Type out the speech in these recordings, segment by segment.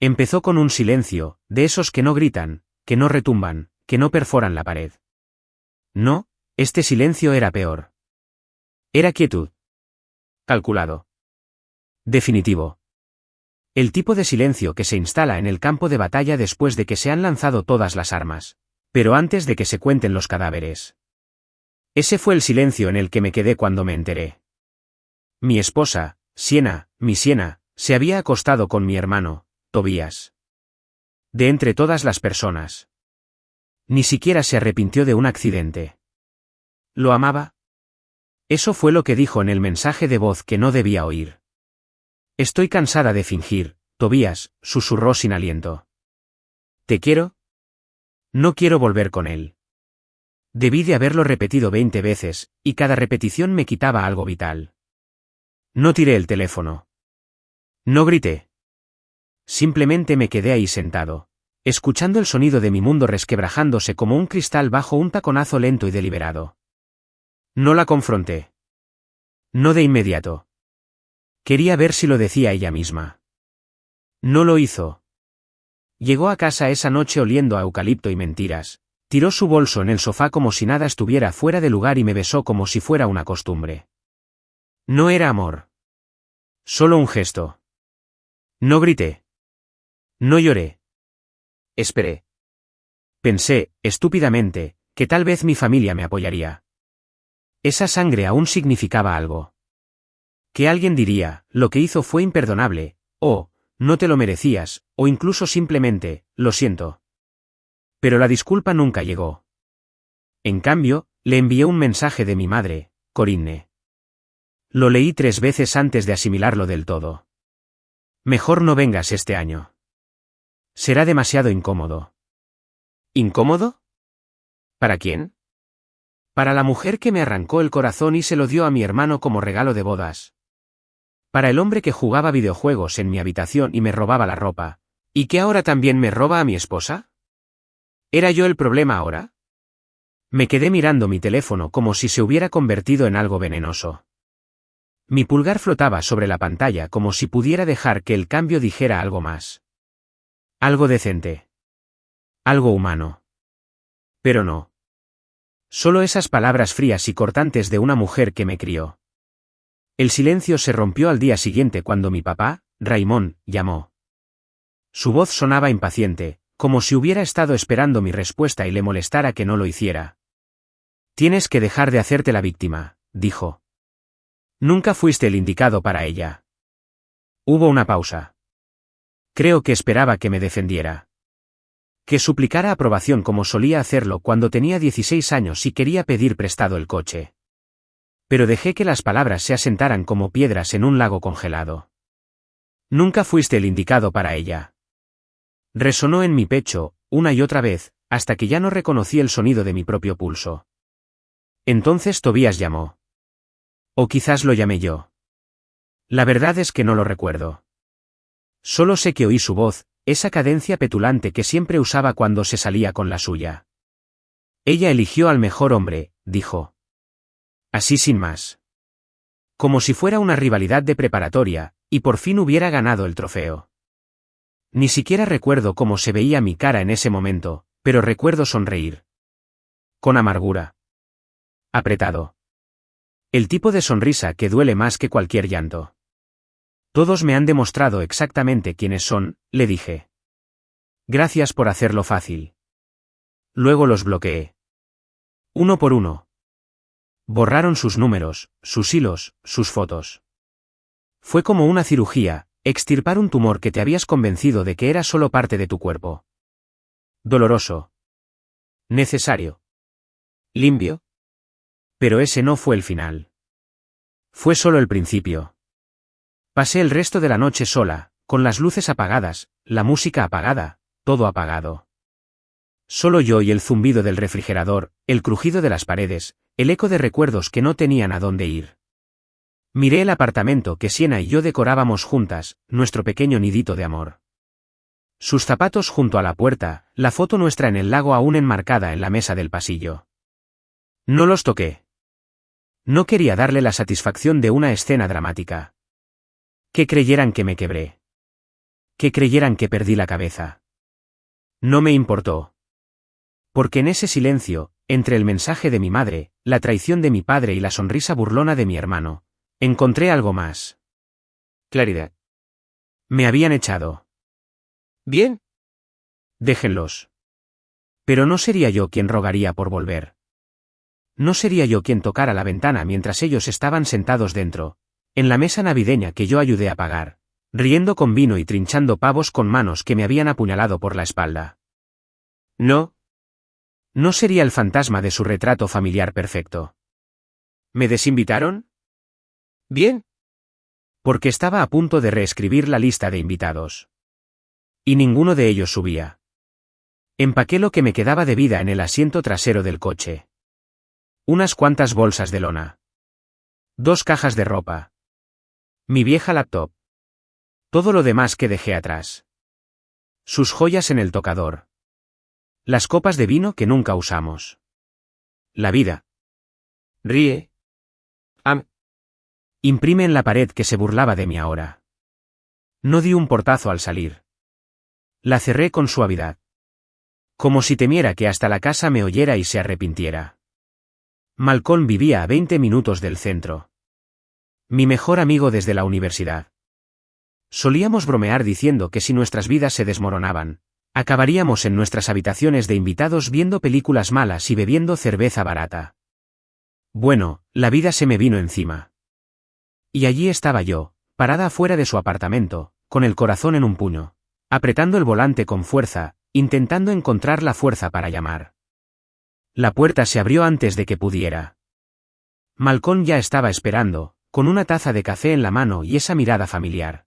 Empezó con un silencio, de esos que no gritan, que no retumban, que no perforan la pared. No, este silencio era peor. Era quietud. Calculado. Definitivo. El tipo de silencio que se instala en el campo de batalla después de que se han lanzado todas las armas, pero antes de que se cuenten los cadáveres. Ese fue el silencio en el que me quedé cuando me enteré. Mi esposa, Siena, mi Siena, se había acostado con mi hermano, Tobías. De entre todas las personas. Ni siquiera se arrepintió de un accidente. ¿Lo amaba? Eso fue lo que dijo en el mensaje de voz que no debía oír. Estoy cansada de fingir, Tobías, susurró sin aliento. ¿Te quiero? No quiero volver con él. Debí de haberlo repetido 20 veces, y cada repetición me quitaba algo vital. No tiré el teléfono. No grité. Simplemente me quedé ahí sentado, escuchando el sonido de mi mundo resquebrajándose como un cristal bajo un taconazo lento y deliberado. No la confronté. No de inmediato. Quería ver si lo decía ella misma. No lo hizo. Llegó a casa esa noche oliendo a eucalipto y mentiras, tiró su bolso en el sofá como si nada estuviera fuera de lugar y me besó como si fuera una costumbre. No era amor. Solo un gesto. No grité. No lloré. Esperé. Pensé, estúpidamente, que tal vez mi familia me apoyaría. Esa sangre aún significaba algo. Que alguien diría, lo que hizo fue imperdonable, o, no te lo merecías, o incluso simplemente, lo siento. Pero la disculpa nunca llegó. En cambio, le envié un mensaje de mi madre, Corinne. Lo leí 3 veces antes de asimilarlo del todo. Mejor no vengas este año. Será demasiado incómodo. ¿Incómodo? ¿Para quién? Para la mujer que me arrancó el corazón y se lo dio a mi hermano como regalo de bodas. Para el hombre que jugaba videojuegos en mi habitación y me robaba la ropa, ¿y que ahora también me roba a mi esposa? ¿Era yo el problema ahora? Me quedé mirando mi teléfono como si se hubiera convertido en algo venenoso. Mi pulgar flotaba sobre la pantalla como si pudiera dejar que el cambio dijera algo más. Algo decente. Algo humano. Pero no. Solo esas palabras frías y cortantes de una mujer que me crió. El silencio se rompió al día siguiente cuando mi papá, Raimón, llamó. Su voz sonaba impaciente, como si hubiera estado esperando mi respuesta y le molestara que no lo hiciera. Tienes que dejar de hacerte la víctima, dijo. Nunca fuiste el indicado para ella. Hubo una pausa. Creo que esperaba que me defendiera. Que suplicara aprobación como solía hacerlo cuando tenía 16 años y quería pedir prestado el coche. Pero dejé que las palabras se asentaran como piedras en un lago congelado. Nunca fuiste el indicado para ella. Resonó en mi pecho, una y otra vez, hasta que ya no reconocí el sonido de mi propio pulso. Entonces Tobías llamó. O quizás lo llamé yo. La verdad es que no lo recuerdo. Solo sé que oí su voz, esa cadencia petulante que siempre usaba cuando se salía con la suya. Ella eligió al mejor hombre, dijo. Así sin más. Como si fuera una rivalidad de preparatoria, y por fin hubiera ganado el trofeo. Ni siquiera recuerdo cómo se veía mi cara en ese momento, pero recuerdo sonreír. Con amargura. Apretado. El tipo de sonrisa que duele más que cualquier llanto. Todos me han demostrado exactamente quiénes son, le dije. Gracias por hacerlo fácil. Luego los bloqueé. Uno por uno. Borraron sus números, sus hilos, sus fotos. Fue como una cirugía, extirpar un tumor que te habías convencido de que era solo parte de tu cuerpo. Doloroso. Necesario. Limpio. Pero ese no fue el final. Fue solo el principio. Pasé el resto de la noche sola, con las luces apagadas, la música apagada, todo apagado. Solo yo y el zumbido del refrigerador, el crujido de las paredes, el eco de recuerdos que no tenían a dónde ir. Miré el apartamento que Siena y yo decorábamos juntas, nuestro pequeño nidito de amor. Sus zapatos junto a la puerta, la foto nuestra en el lago aún enmarcada en la mesa del pasillo. No los toqué. No quería darle la satisfacción de una escena dramática. Que creyeran que me quebré. Que creyeran que perdí la cabeza. No me importó. Porque en ese silencio, entre el mensaje de mi madre, la traición de mi padre y la sonrisa burlona de mi hermano, encontré algo más. Claridad. Me habían echado. Bien. Déjenlos. Pero no sería yo quien rogaría por volver. No sería yo quien tocara la ventana mientras ellos estaban sentados dentro, en la mesa navideña que yo ayudé a pagar, riendo con vino y trinchando pavos con manos que me habían apuñalado por la espalda. No. No sería el fantasma de su retrato familiar perfecto. ¿Me desinvitaron? Bien. Porque estaba a punto de reescribir la lista de invitados. Y ninguno de ellos subía. Empaqué lo que me quedaba de vida en el asiento trasero del coche. Unas cuantas bolsas de lona. 2 cajas de ropa. Mi vieja laptop. Todo lo demás que dejé atrás. Sus joyas en el tocador. Las copas de vino que nunca usamos. La vida. Ríe. Imprime en la pared que se burlaba de mí ahora. No di un portazo al salir. La cerré con suavidad. Como si temiera que hasta la casa me oyera y se arrepintiera. Malcolm vivía a 20 minutos del centro. Mi mejor amigo desde la universidad. Solíamos bromear diciendo que si nuestras vidas se desmoronaban, acabaríamos en nuestras habitaciones de invitados viendo películas malas y bebiendo cerveza barata. Bueno, la vida se me vino encima. Y allí estaba yo, parada afuera de su apartamento, con el corazón en un puño, apretando el volante con fuerza, intentando encontrar la fuerza para llamar. La puerta se abrió antes de que pudiera. Malcolm ya estaba esperando, con una taza de café en la mano y esa mirada familiar.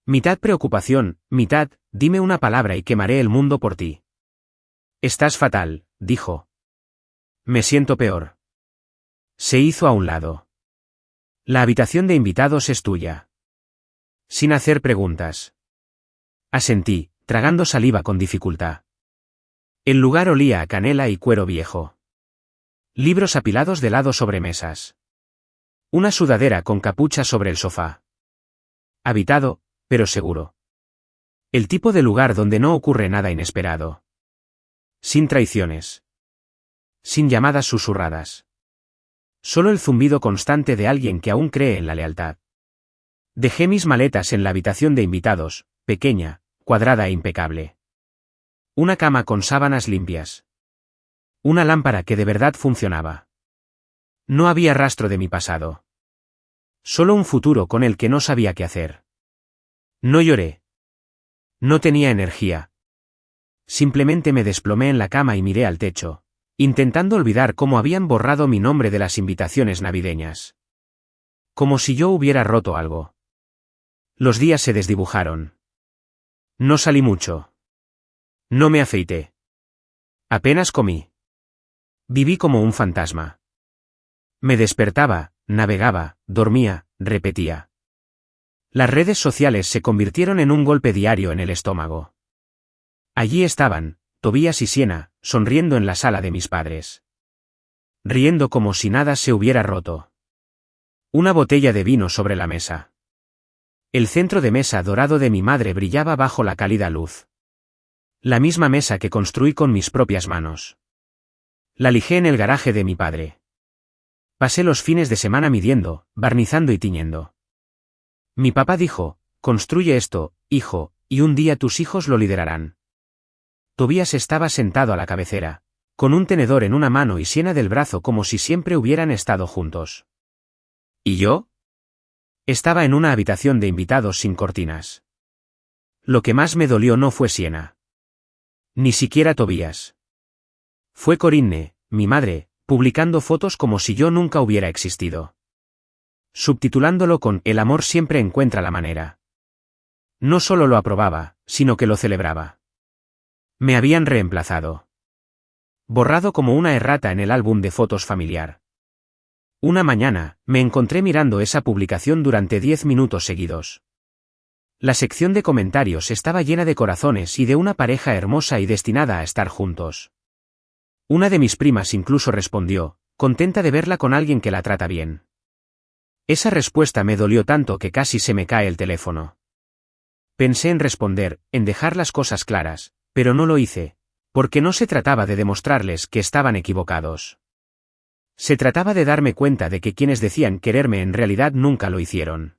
Mitad preocupación, mitad, dime una palabra y quemaré el mundo por ti. Estás fatal, dijo. Me siento peor. Se hizo a un lado. La habitación de invitados es tuya. Sin hacer preguntas. Asentí, tragando saliva con dificultad. El lugar olía a canela y cuero viejo. Libros apilados de lado sobre mesas. Una sudadera con capucha sobre el sofá. Habitado, pero seguro. El tipo de lugar donde no ocurre nada inesperado. Sin traiciones. Sin llamadas susurradas. Solo el zumbido constante de alguien que aún cree en la lealtad. Dejé mis maletas en la habitación de invitados, pequeña, cuadrada e impecable. Una cama con sábanas limpias. Una lámpara que de verdad funcionaba. No había rastro de mi pasado. Solo un futuro con el que no sabía qué hacer. No lloré. No tenía energía. Simplemente me desplomé en la cama y miré al techo, intentando olvidar cómo habían borrado mi nombre de las invitaciones navideñas. Como si yo hubiera roto algo. Los días se desdibujaron. No salí mucho. No me afeité. Apenas comí. Viví como un fantasma. Me despertaba, navegaba, dormía, repetía. Las redes sociales se convirtieron en un golpe diario en el estómago. Allí estaban, Tobías y Siena, sonriendo en la sala de mis padres. Riendo como si nada se hubiera roto. Una botella de vino sobre la mesa. El centro de mesa dorado de mi madre brillaba bajo la cálida luz. La misma mesa que construí con mis propias manos. La lijé en el garaje de mi padre. Pasé los fines de semana midiendo, barnizando y tiñendo. Mi papá dijo, construye esto, hijo, y un día tus hijos lo liderarán. Tobías estaba sentado a la cabecera, con un tenedor en una mano y Siena del brazo como si siempre hubieran estado juntos. ¿Y yo? Estaba en una habitación de invitados sin cortinas. Lo que más me dolió no fue Siena. Ni siquiera Tobías. Fue Corinne, mi madre, publicando fotos como si yo nunca hubiera existido. Subtitulándolo con "El amor siempre encuentra la manera". No solo lo aprobaba, sino que lo celebraba. Me habían reemplazado. Borrado como una errata en el álbum de fotos familiar. Una mañana, me encontré mirando esa publicación durante 10 minutos seguidos. La sección de comentarios estaba llena de corazones y de una pareja hermosa y destinada a estar juntos. Una de mis primas incluso respondió, contenta de verla con alguien que la trata bien. Esa respuesta me dolió tanto que casi se me cae el teléfono. Pensé en responder, en dejar las cosas claras, pero no lo hice, porque no se trataba de demostrarles que estaban equivocados. Se trataba de darme cuenta de que quienes decían quererme en realidad nunca lo hicieron.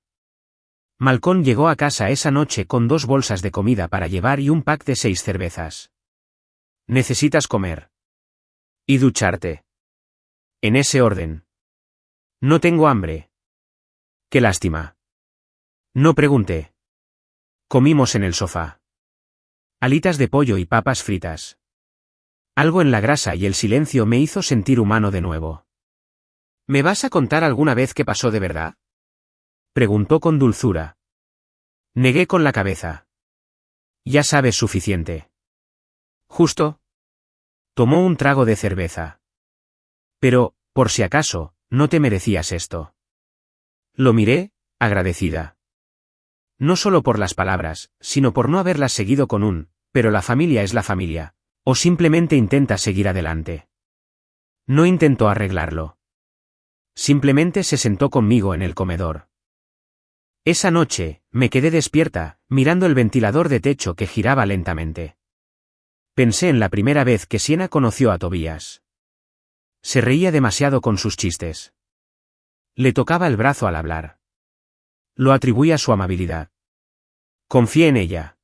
Malcolm llegó a casa esa noche con 2 bolsas de comida para llevar y un pack de 6 cervezas. Necesitas comer. Y ducharte. En ese orden. No tengo hambre. Qué lástima. No pregunté. Comimos en el sofá. Alitas de pollo y papas fritas. Algo en la grasa y el silencio me hizo sentir humano de nuevo. ¿Me vas a contar alguna vez qué pasó de verdad? Preguntó con dulzura. Negué con la cabeza. Ya sabes suficiente. Justo. Tomó un trago de cerveza. Pero, por si acaso, no te merecías esto. Lo miré, agradecida. No solo por las palabras, sino por no haberlas seguido con un, pero la familia es la familia, o simplemente intenta seguir adelante. No intentó arreglarlo. Simplemente se sentó conmigo en el comedor. Esa noche, me quedé despierta, mirando el ventilador de techo que giraba lentamente. Pensé en la primera vez que Sienna conoció a Tobias. Se reía demasiado con sus chistes. Le tocaba el brazo al hablar. Lo atribuía a su amabilidad. Confié en ella.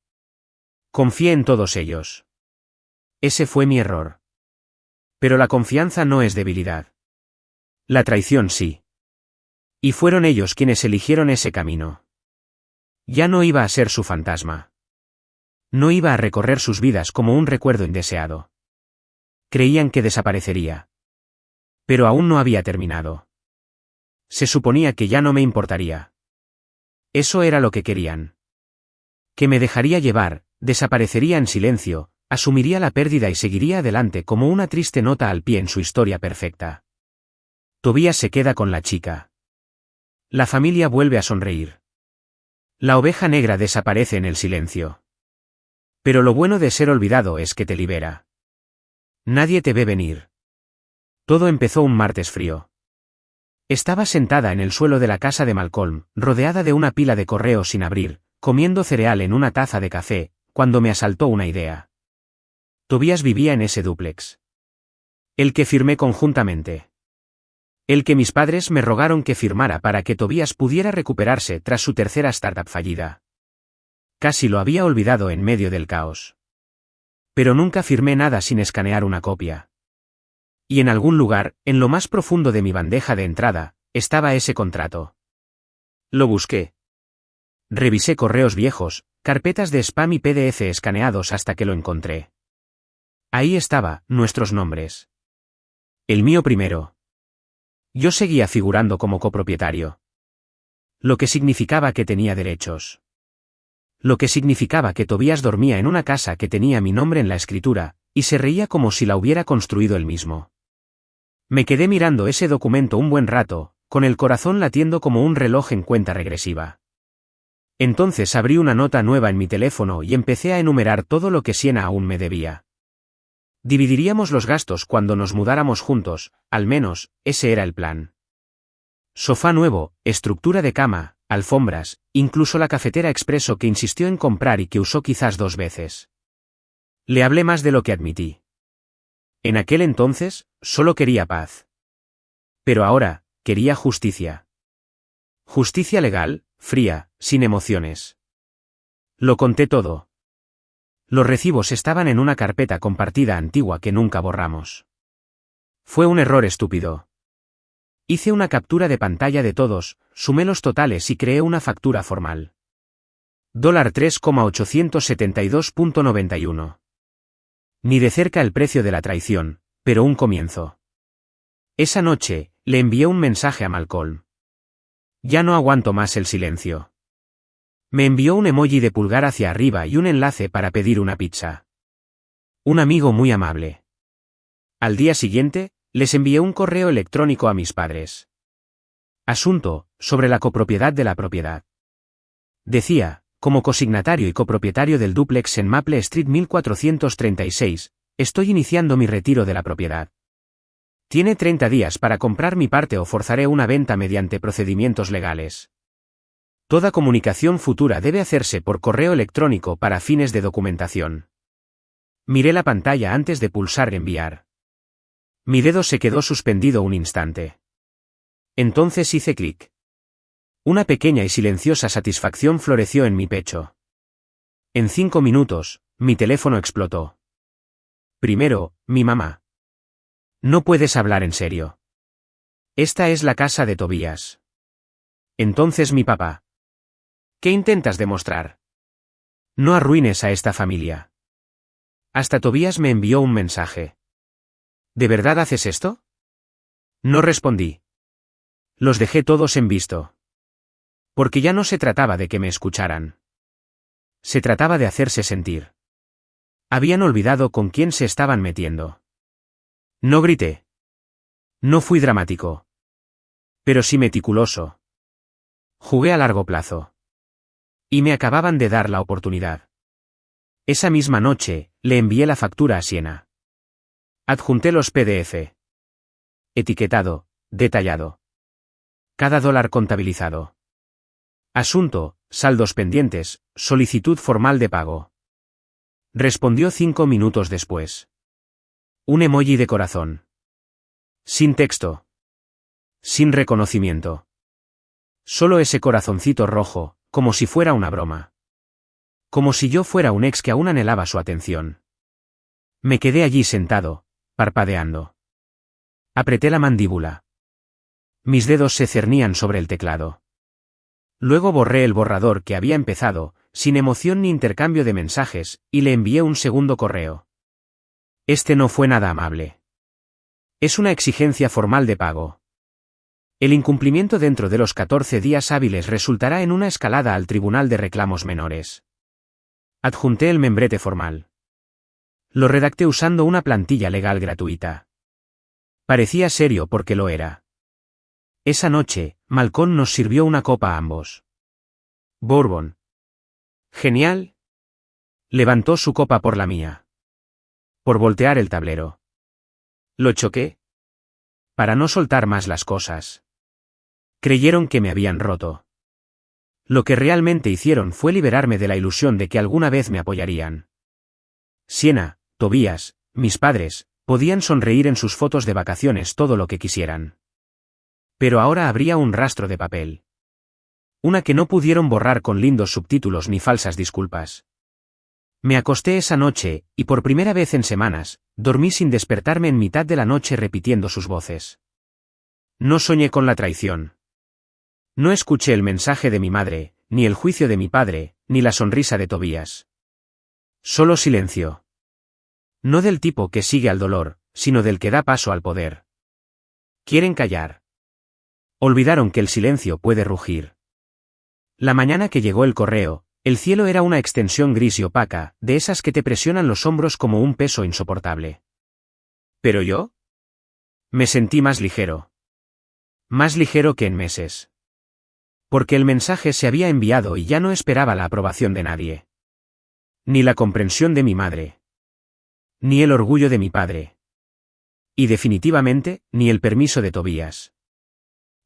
Confié en todos ellos. Ese fue mi error. Pero la confianza no es debilidad. La traición sí. Y fueron ellos quienes eligieron ese camino. Ya no iba a ser su fantasma. No iba a recorrer sus vidas como un recuerdo indeseado. Creían que desaparecería. Pero aún no había terminado. Se suponía que ya no me importaría. Eso era lo que querían. Que me dejaría llevar, desaparecería en silencio, asumiría la pérdida y seguiría adelante como una triste nota al pie en su historia perfecta. Tobias se queda con la chica. La familia vuelve a sonreír. La oveja negra desaparece en el silencio. Pero lo bueno de ser olvidado es que te libera. Nadie te ve venir. Todo empezó un martes frío. Estaba sentada en el suelo de la casa de Malcolm, rodeada de una pila de correos sin abrir, comiendo cereal en una taza de café, cuando me asaltó una idea. Tobias vivía en ese dúplex. El que firmé conjuntamente. El que mis padres me rogaron que firmara para que Tobias pudiera recuperarse tras su tercera startup fallida. Casi lo había olvidado en medio del caos. Pero nunca firmé nada sin escanear una copia. Y en algún lugar, en lo más profundo de mi bandeja de entrada, estaba ese contrato. Lo busqué. Revisé correos viejos, carpetas de spam y PDF escaneados hasta que lo encontré. Ahí estaba, nuestros nombres. El mío primero. Yo seguía figurando como copropietario. Lo que significaba que tenía derechos. Lo que significaba que Tobias dormía en una casa que tenía mi nombre en la escritura, y se reía como si la hubiera construido él mismo. Me quedé mirando ese documento un buen rato, con el corazón latiendo como un reloj en cuenta regresiva. Entonces abrí una nota nueva en mi teléfono y empecé a enumerar todo lo que Sienna aún me debía. Dividiríamos los gastos cuando nos mudáramos juntos, al menos, ese era el plan. Sofá nuevo, estructura de cama, alfombras, incluso la cafetera expreso que insistió en comprar y que usó quizás 2 veces. Le hablé más de lo que admití. En aquel entonces, solo quería paz. Pero ahora, quería justicia. Justicia legal, fría, sin emociones. Lo conté todo. Los recibos estaban en una carpeta compartida antigua que nunca borramos. Fue un error estúpido. Hice una captura de pantalla de todos, sumé los totales y creé una factura formal. $3,872.91. Ni de cerca el precio de la traición, pero un comienzo. Esa noche, le envié un mensaje a Malcolm. Ya no aguanto más el silencio. Me envió un emoji de pulgar hacia arriba y un enlace para pedir una pizza. Un amigo muy amable. Al día siguiente, les envié un correo electrónico a mis padres. Asunto, sobre la copropiedad de la propiedad. Decía, como cosignatario y copropietario del dúplex en Maple Street 1436, estoy iniciando mi retiro de la propiedad. Tiene 30 días para comprar mi parte o forzaré una venta mediante procedimientos legales. Toda comunicación futura debe hacerse por correo electrónico para fines de documentación. Miré la pantalla antes de pulsar enviar. Mi dedo se quedó suspendido un instante. Entonces hice clic. Una pequeña y silenciosa satisfacción floreció en mi pecho. En 5 minutos, mi teléfono explotó. Primero, mi mamá. No puedes hablar en serio. Esta es la casa de Tobías. Entonces mi papá. ¿Qué intentas demostrar? No arruines a esta familia. Hasta Tobías me envió un mensaje. ¿De verdad haces esto? No respondí. Los dejé todos en visto. Porque ya no se trataba de que me escucharan. Se trataba de hacerse sentir. Habían olvidado con quién se estaban metiendo. No grité. No fui dramático. Pero sí meticuloso. Jugué a largo plazo. Y me acababan de dar la oportunidad. Esa misma noche, le envié la factura a Siena. Adjunté los PDF. Etiquetado, detallado. Cada dólar contabilizado. Asunto, saldos pendientes, solicitud formal de pago. Respondió 5 minutos después. Un emoji de corazón. Sin texto. Sin reconocimiento. Solo ese corazoncito rojo, como si fuera una broma. Como si yo fuera un ex que aún anhelaba su atención. Me quedé allí sentado, parpadeando. Apreté la mandíbula. Mis dedos se cernían sobre el teclado. Luego borré el borrador que había empezado, sin emoción ni intercambio de mensajes, y le envié un segundo correo. Este no fue nada amable. Es una exigencia formal de pago. El incumplimiento dentro de los 14 días hábiles resultará en una escalada al Tribunal de Reclamos Menores. Adjunté el membrete formal. Lo redacté usando una plantilla legal gratuita. Parecía serio porque lo era. Esa noche, Malcolm nos sirvió una copa a ambos. Bourbon. Genial. Levantó su copa por la mía. Por voltear el tablero. Lo choqué. Para no soltar más las cosas. Creyeron que me habían roto. Lo que realmente hicieron fue liberarme de la ilusión de que alguna vez me apoyarían. Siena, Tobías, mis padres, podían sonreír en sus fotos de vacaciones todo lo que quisieran. Pero ahora habría un rastro de papel. Una que no pudieron borrar con lindos subtítulos ni falsas disculpas. Me acosté esa noche, y por primera vez en semanas, dormí sin despertarme en mitad de la noche repitiendo sus voces. No soñé con la traición. No escuché el mensaje de mi madre, ni el juicio de mi padre, ni la sonrisa de Tobías. Solo silencio. No del tipo que sigue al dolor, sino del que da paso al poder. Quieren callar. Olvidaron que el silencio puede rugir. La mañana que llegó el correo, el cielo era una extensión gris y opaca, de esas que te presionan los hombros como un peso insoportable. ¿Pero yo? Me sentí más ligero. Más ligero que en meses. Porque el mensaje se había enviado y ya no esperaba la aprobación de nadie. Ni la comprensión de mi madre. Ni el orgullo de mi padre. Y definitivamente, ni el permiso de Tobías.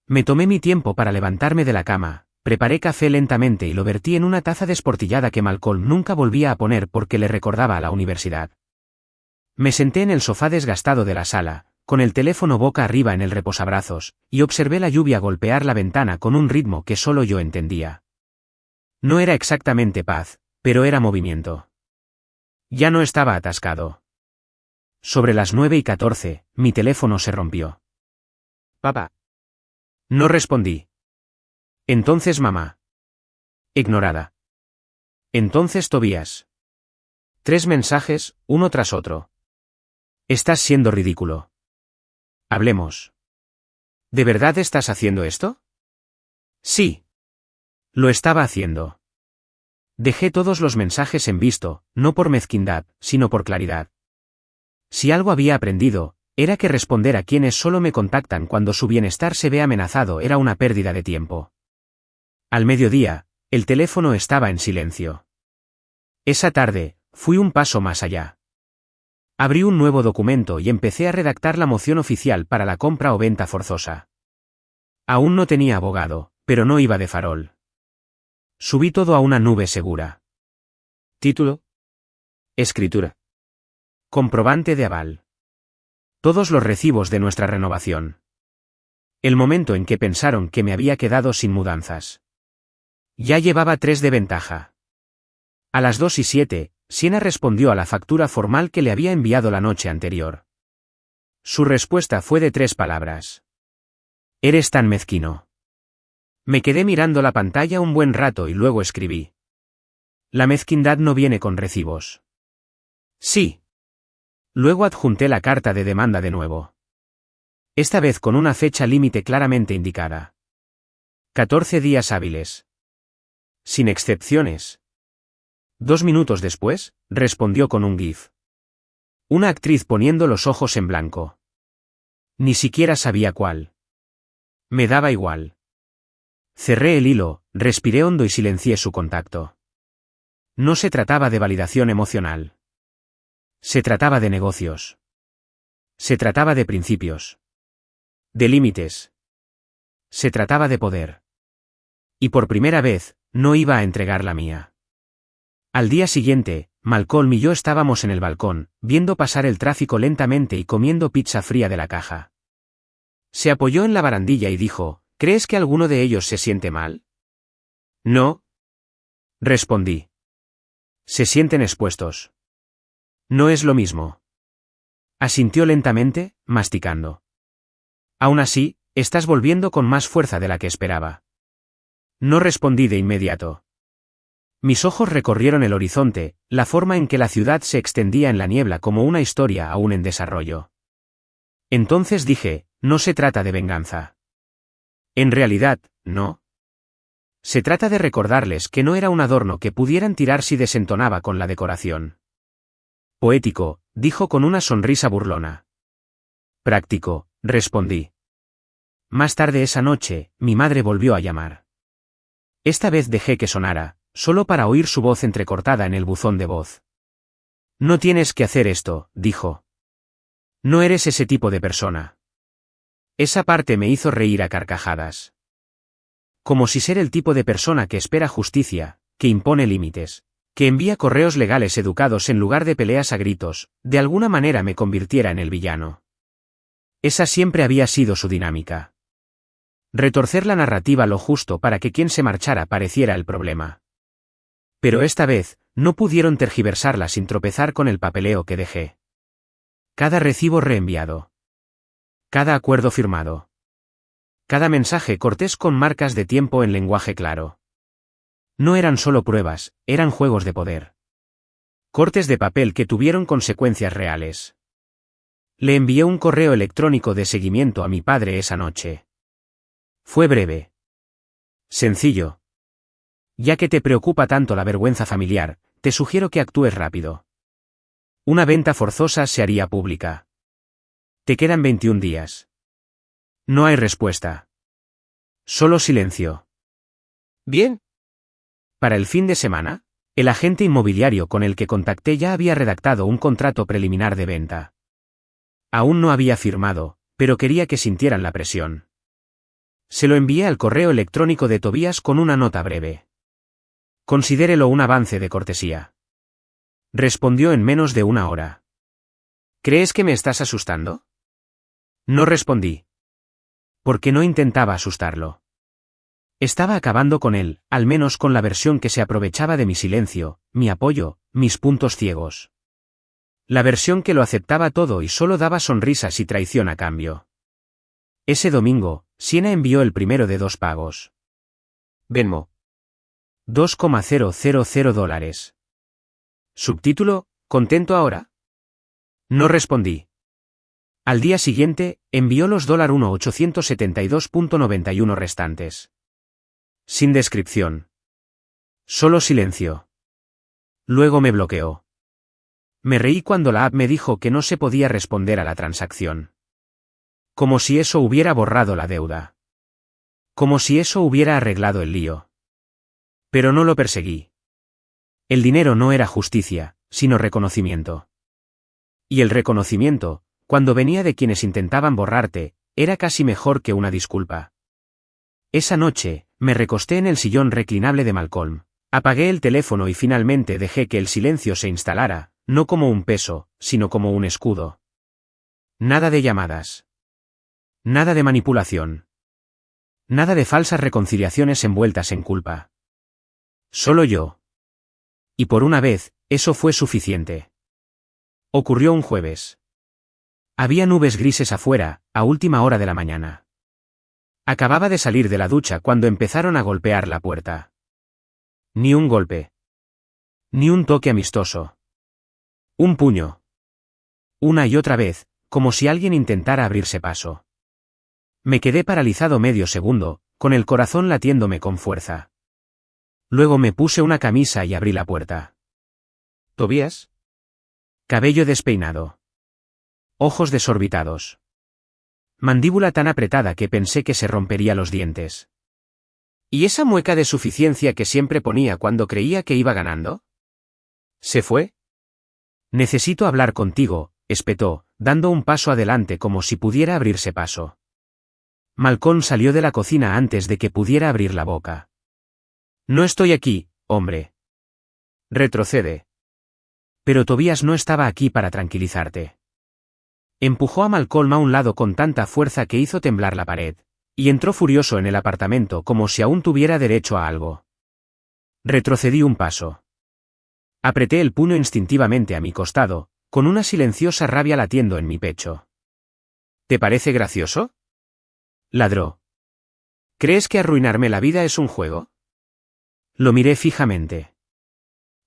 Me tomé mi tiempo para levantarme de la cama, preparé café lentamente y lo vertí en una taza desportillada que Malcolm nunca volvía a poner porque le recordaba a la universidad. Me senté en el sofá desgastado de la sala, con el teléfono boca arriba en el reposabrazos, y observé la lluvia golpear la ventana con un ritmo que solo yo entendía. No era exactamente paz, pero era movimiento. Ya no estaba atascado. Sobre las 9:14, mi teléfono se rompió. Papá. No respondí. Entonces mamá. Ignorada. Entonces Tobías. 3 mensajes, uno tras otro. Estás siendo ridículo. Hablemos. ¿De verdad estás haciendo esto? Sí. Lo estaba haciendo. Dejé todos los mensajes en visto, no por mezquindad, sino por claridad. Si algo había aprendido, era que responder a quienes solo me contactan cuando su bienestar se ve amenazado era una pérdida de tiempo. Al mediodía, el teléfono estaba en silencio. Esa tarde, fui un paso más allá. Abrí un nuevo documento y empecé a redactar la moción oficial para la compra o venta forzosa. Aún no tenía abogado, pero no iba de farol. Subí todo a una nube segura. Título. Escritura. Comprobante de aval. Todos los recibos de nuestra renovación. El momento en que pensaron que me había quedado sin mudanzas. Ya llevaba 3 de ventaja. A las 2:07, Siena respondió a la factura formal que le había enviado la noche anterior. Su respuesta fue de 3 palabras. Eres tan mezquino. Me quedé mirando la pantalla un buen rato y luego escribí. La mezquindad no viene con recibos. Sí. Luego adjunté la carta de demanda de nuevo. Esta vez con una fecha límite claramente indicada. 14 días hábiles. Sin excepciones. 2 minutos después, respondió con un GIF. Una actriz poniendo los ojos en blanco. Ni siquiera sabía cuál. Me daba igual. Cerré el hilo, respiré hondo y silencié su contacto. No se trataba de validación emocional. Se trataba de negocios. Se trataba de principios. De límites. Se trataba de poder. Y por primera vez, no iba a entregar la mía. Al día siguiente, Malcolm y yo estábamos en el balcón, viendo pasar el tráfico lentamente y comiendo pizza fría de la caja. Se apoyó en la barandilla y dijo, ¿crees que alguno de ellos se siente mal? No. Respondí. Se sienten expuestos. No es lo mismo. Asintió lentamente, masticando. Aún así, estás volviendo con más fuerza de la que esperaba. No respondí de inmediato. Mis ojos recorrieron el horizonte, la forma en que la ciudad se extendía en la niebla como una historia aún en desarrollo. Entonces dije, no se trata de venganza. En realidad, no. Se trata de recordarles que no era un adorno que pudieran tirar si desentonaba con la decoración. Poético, dijo con una sonrisa burlona. Práctico, respondí. Más tarde esa noche, mi madre volvió a llamar. Esta vez dejé que sonara, solo para oír su voz entrecortada en el buzón de voz. No tienes que hacer esto, dijo. No eres ese tipo de persona. Esa parte me hizo reír a carcajadas. Como si ser el tipo de persona que espera justicia, que impone límites, que envía correos legales educados en lugar de peleas a gritos, de alguna manera me convirtiera en el villano. Esa siempre había sido su dinámica. Retorcer la narrativa lo justo para que quien se marchara pareciera el problema. Pero esta vez, no pudieron tergiversarla sin tropezar con el papeleo que dejé. Cada recibo reenviado. Cada acuerdo firmado. Cada mensaje cortés con marcas de tiempo en lenguaje claro. No eran solo pruebas, eran juegos de poder. Cortes de papel que tuvieron consecuencias reales. Le envié un correo electrónico de seguimiento a mi padre esa noche. Fue breve. Sencillo. Ya que te preocupa tanto la vergüenza familiar, te sugiero que actúes rápido. Una venta forzosa se haría pública. Te quedan 21 días. No hay respuesta. Solo silencio. Bien. Para el fin de semana, el agente inmobiliario con el que contacté ya había redactado un contrato preliminar de venta. Aún no había firmado, pero quería que sintieran la presión. Se lo envié al correo electrónico de Tobías con una nota breve. Considérelo un avance de cortesía. Respondió en menos de una hora. ¿Crees que me estás asustando? No respondí. Porque no intentaba asustarlo. Estaba acabando con él, al menos con la versión que se aprovechaba de mi silencio, mi apoyo, mis puntos ciegos. La versión que lo aceptaba todo y solo daba sonrisas y traición a cambio. Ese domingo, Siena envió el primero de 2 pagos. Venmo. $2,000. Subtítulo, ¿contento ahora? No respondí. Al día siguiente, envió los $1,872.91 restantes. Sin descripción. Solo silencio. Luego me bloqueó. Me reí cuando la app me dijo que no se podía responder a la transacción. Como si eso hubiera borrado la deuda. Como si eso hubiera arreglado el lío. Pero no lo perseguí. El dinero no era justicia, sino reconocimiento. Y el reconocimiento, cuando venía de quienes intentaban borrarte, era casi mejor que una disculpa. Esa noche, Me recosté en el sillón reclinable de Malcolm. Apagué el teléfono y finalmente dejé que el silencio se instalara, no como un peso, sino como un escudo. Nada de llamadas. Nada de manipulación. Nada de falsas reconciliaciones envueltas en culpa. Solo yo. Y por una vez, eso fue suficiente. Ocurrió un jueves. Había nubes grises afuera, a última hora de la mañana. Acababa de salir de la ducha cuando empezaron a golpear la puerta. Ni un golpe. Ni un toque amistoso. Un puño. Una y otra vez, como si alguien intentara abrirse paso. Me quedé paralizado medio segundo, con el corazón latiéndome con fuerza. Luego me puse una camisa y abrí la puerta. ¿Tobías? Cabello despeinado. Ojos desorbitados. Mandíbula tan apretada que pensé que se rompería los dientes. ¿Y esa mueca de suficiencia que siempre ponía cuando creía que iba ganando? ¿Se fue? Necesito hablar contigo, espetó, dando un paso adelante como si pudiera abrirse paso. Malcolm salió de la cocina antes de que pudiera abrir la boca. No estoy aquí, hombre. Retrocede. Pero Tobías no estaba aquí para tranquilizarte. Empujó a Malcolm a un lado con tanta fuerza que hizo temblar la pared, y entró furioso en el apartamento como si aún tuviera derecho a algo. Retrocedí un paso. Apreté el puño instintivamente a mi costado, con una silenciosa rabia latiendo en mi pecho. ¿Te parece gracioso? Ladró. ¿Crees que arruinarme la vida es un juego? Lo miré fijamente.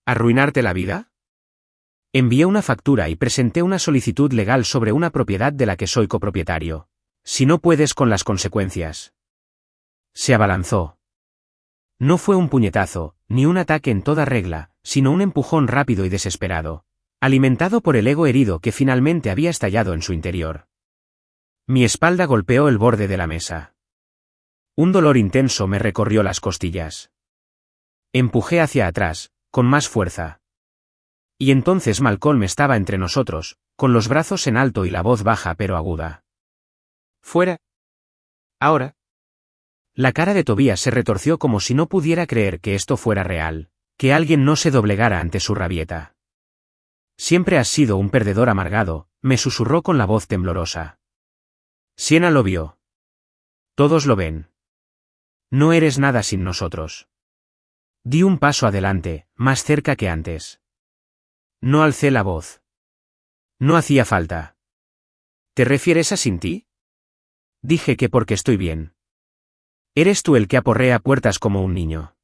¿Arruinarte la vida? Envié una factura y presenté una solicitud legal sobre una propiedad de la que soy copropietario. Si no puedes con las consecuencias. Se abalanzó. No fue un puñetazo, ni un ataque en toda regla, sino un empujón rápido y desesperado, alimentado por el ego herido que finalmente había estallado en su interior. Mi espalda golpeó el borde de la mesa. Un dolor intenso me recorrió las costillas. Empujé hacia atrás, con más fuerza. Y entonces Malcolm estaba entre nosotros, con los brazos en alto y la voz baja pero aguda. ¿Fuera? ¿Ahora? La cara de Tobías se retorció como si no pudiera creer que esto fuera real, que alguien no se doblegara ante su rabieta. Siempre has sido un perdedor amargado, me susurró con la voz temblorosa. Siena lo vio. Todos lo ven. No eres nada sin nosotros. Di un paso adelante, más cerca que antes. No alcé la voz. No hacía falta. ¿Te refieres a sin ti? Dije que porque estoy bien. Eres tú el que aporrea puertas como un niño.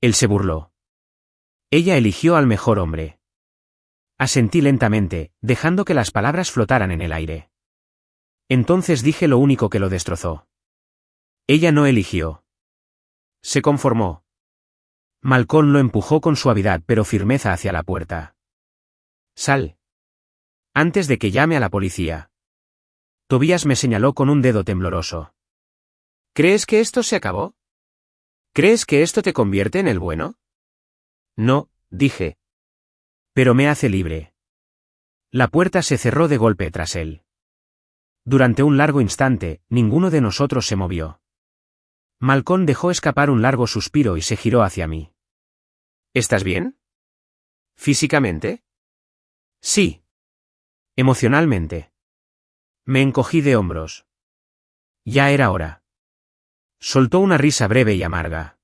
Él se burló. Ella eligió al mejor hombre. Asentí lentamente, dejando que las palabras flotaran en el aire. Entonces dije lo único que lo destrozó. Ella no eligió. Se conformó. Malcolm lo empujó con suavidad pero firmeza hacia la puerta. Sal. Antes de que llame a la policía. Tobías me señaló con un dedo tembloroso. ¿Crees que esto se acabó? ¿Crees que esto te convierte en el bueno? No, dije. Pero me hace libre. La puerta se cerró de golpe tras él. Durante un largo instante, ninguno de nosotros se movió. Malcolm dejó escapar un largo suspiro y se giró hacia mí. ¿Estás bien? ¿Físicamente? Sí. Emocionalmente. Me encogí de hombros. Ya era hora. Soltó una risa breve y amarga.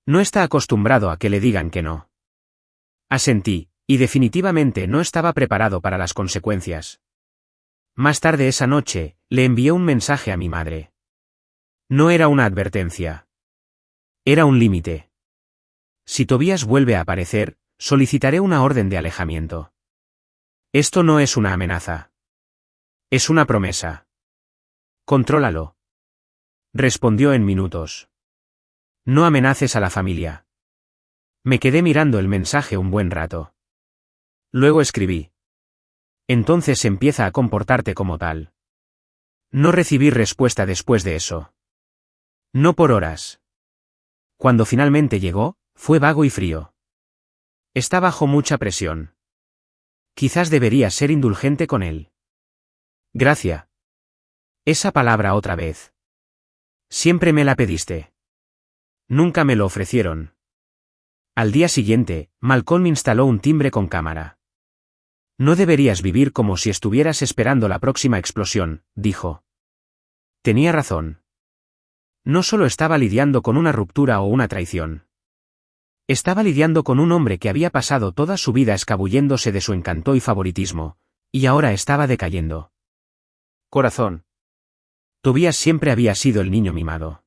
No está acostumbrado a que le digan que no. Asentí, y definitivamente no estaba preparado para las consecuencias. Más tarde esa noche, le envié un mensaje a mi madre. No era una advertencia. Era un límite. Si Tobías vuelve a aparecer, solicitaré una orden de alejamiento. Esto no es una amenaza. Es una promesa. Contrólalo. Respondió en minutos. No amenaces a la familia. Me quedé mirando el mensaje un buen rato. Luego escribí. Entonces empieza a comportarte como tal. No recibí respuesta después de eso. No por horas. Cuando finalmente llegó, fue vago y frío. Está bajo mucha presión. Quizás debería ser indulgente con él. Gracia. Esa palabra otra vez. Siempre me la pediste. Nunca me lo ofrecieron. Al día siguiente, Malcolm instaló un timbre con cámara. No deberías vivir como si estuvieras esperando la próxima explosión, dijo. Tenía razón. No solo estaba lidiando con una ruptura o una traición. Estaba lidiando con un hombre que había pasado toda su vida escabulléndose de su encanto y favoritismo, y ahora estaba decayendo. Corazón. Tobias siempre había sido el niño mimado.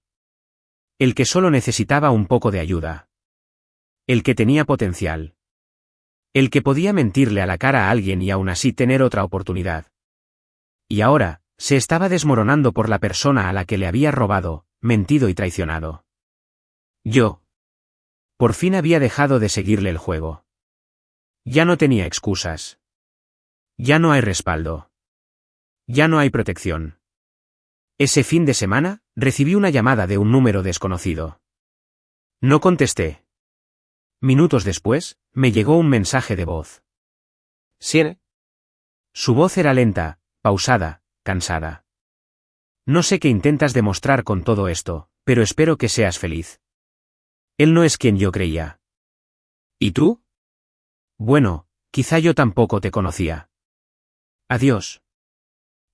El que solo necesitaba un poco de ayuda. El que tenía potencial. El que podía mentirle a la cara a alguien y aún así tener otra oportunidad. Y ahora, se estaba desmoronando por la persona a la que le había robado, mentido y traicionado. Yo. Por fin había dejado de seguirle el juego. Ya no tenía excusas. Ya no hay respaldo. Ya no hay protección. Ese fin de semana, recibí una llamada de un número desconocido. No contesté. Minutos después, me llegó un mensaje de voz. ¿Sí? Su voz era lenta, pausada, cansada. No sé qué intentas demostrar con todo esto, pero espero que seas feliz. Él no es quien yo creía. ¿Y tú? Bueno, quizá yo tampoco te conocía. Adiós.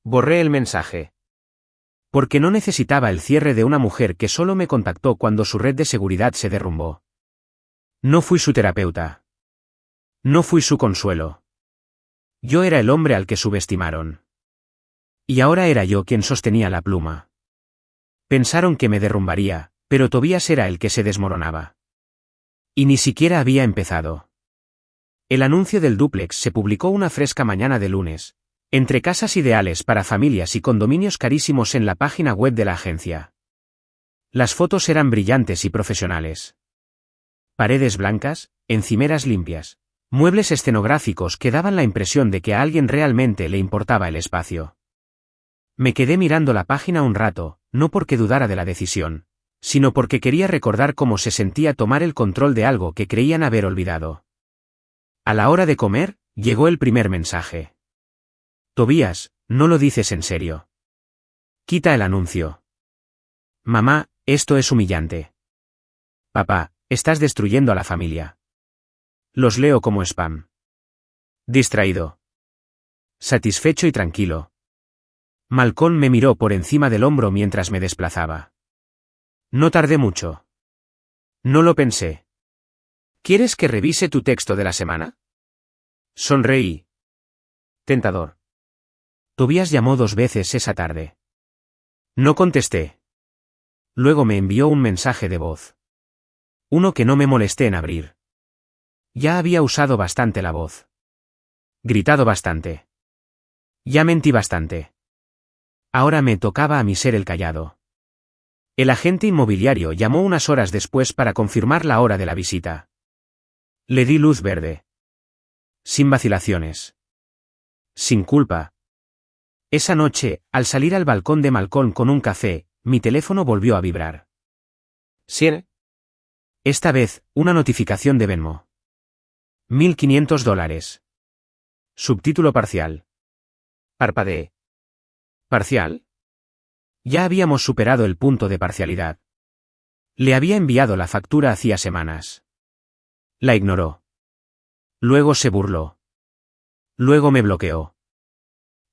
Borré el mensaje. Porque no necesitaba el cierre de una mujer que solo me contactó cuando su red de seguridad se derrumbó. No fui su terapeuta. No fui su consuelo. Yo era el hombre al que subestimaron. Y ahora era yo quien sostenía la pluma. Pensaron que me derrumbaría, pero Tobias era el que se desmoronaba. Y ni siquiera había empezado. El anuncio del dúplex se publicó una fresca mañana de lunes, entre casas ideales para familias y condominios carísimos en la página web de la agencia. Las fotos eran brillantes y profesionales. Paredes blancas, encimeras limpias, muebles escenográficos que daban la impresión de que a alguien realmente le importaba el espacio. Me quedé mirando la página un rato, no porque dudara de la decisión, sino porque quería recordar cómo se sentía tomar el control de algo que creían haber olvidado. A la hora de comer, llegó el primer mensaje. Tobias, no lo dices en serio. Quita el anuncio. Mamá, esto es humillante. Papá, estás destruyendo a la familia. Los leo como spam. Distraído. Satisfecho y tranquilo. Malcolm me miró por encima del hombro mientras me desplazaba. No tardé mucho. No lo pensé. ¿Quieres que revise tu texto de la semana? Sonreí. Tentador. Tobias llamó 2 veces esa tarde. No contesté. Luego me envió un mensaje de voz. Uno que no me molesté en abrir. Ya había usado bastante la voz. Gritado bastante. Ya mentí bastante. Ahora me tocaba a mí ser el callado. El agente inmobiliario llamó unas horas después para confirmar la hora de la visita. Le di luz verde. Sin vacilaciones. Sin culpa. Esa noche, al salir al balcón de Malcolm con un café, mi teléfono volvió a vibrar. ¿Sí? Esta vez, una notificación de Venmo. $1.500. Subtítulo parcial. Parpadeé. ¿Parcial? Ya habíamos superado el punto de parcialidad. Le había enviado la factura hacía semanas. La ignoró. Luego se burló. Luego me bloqueó.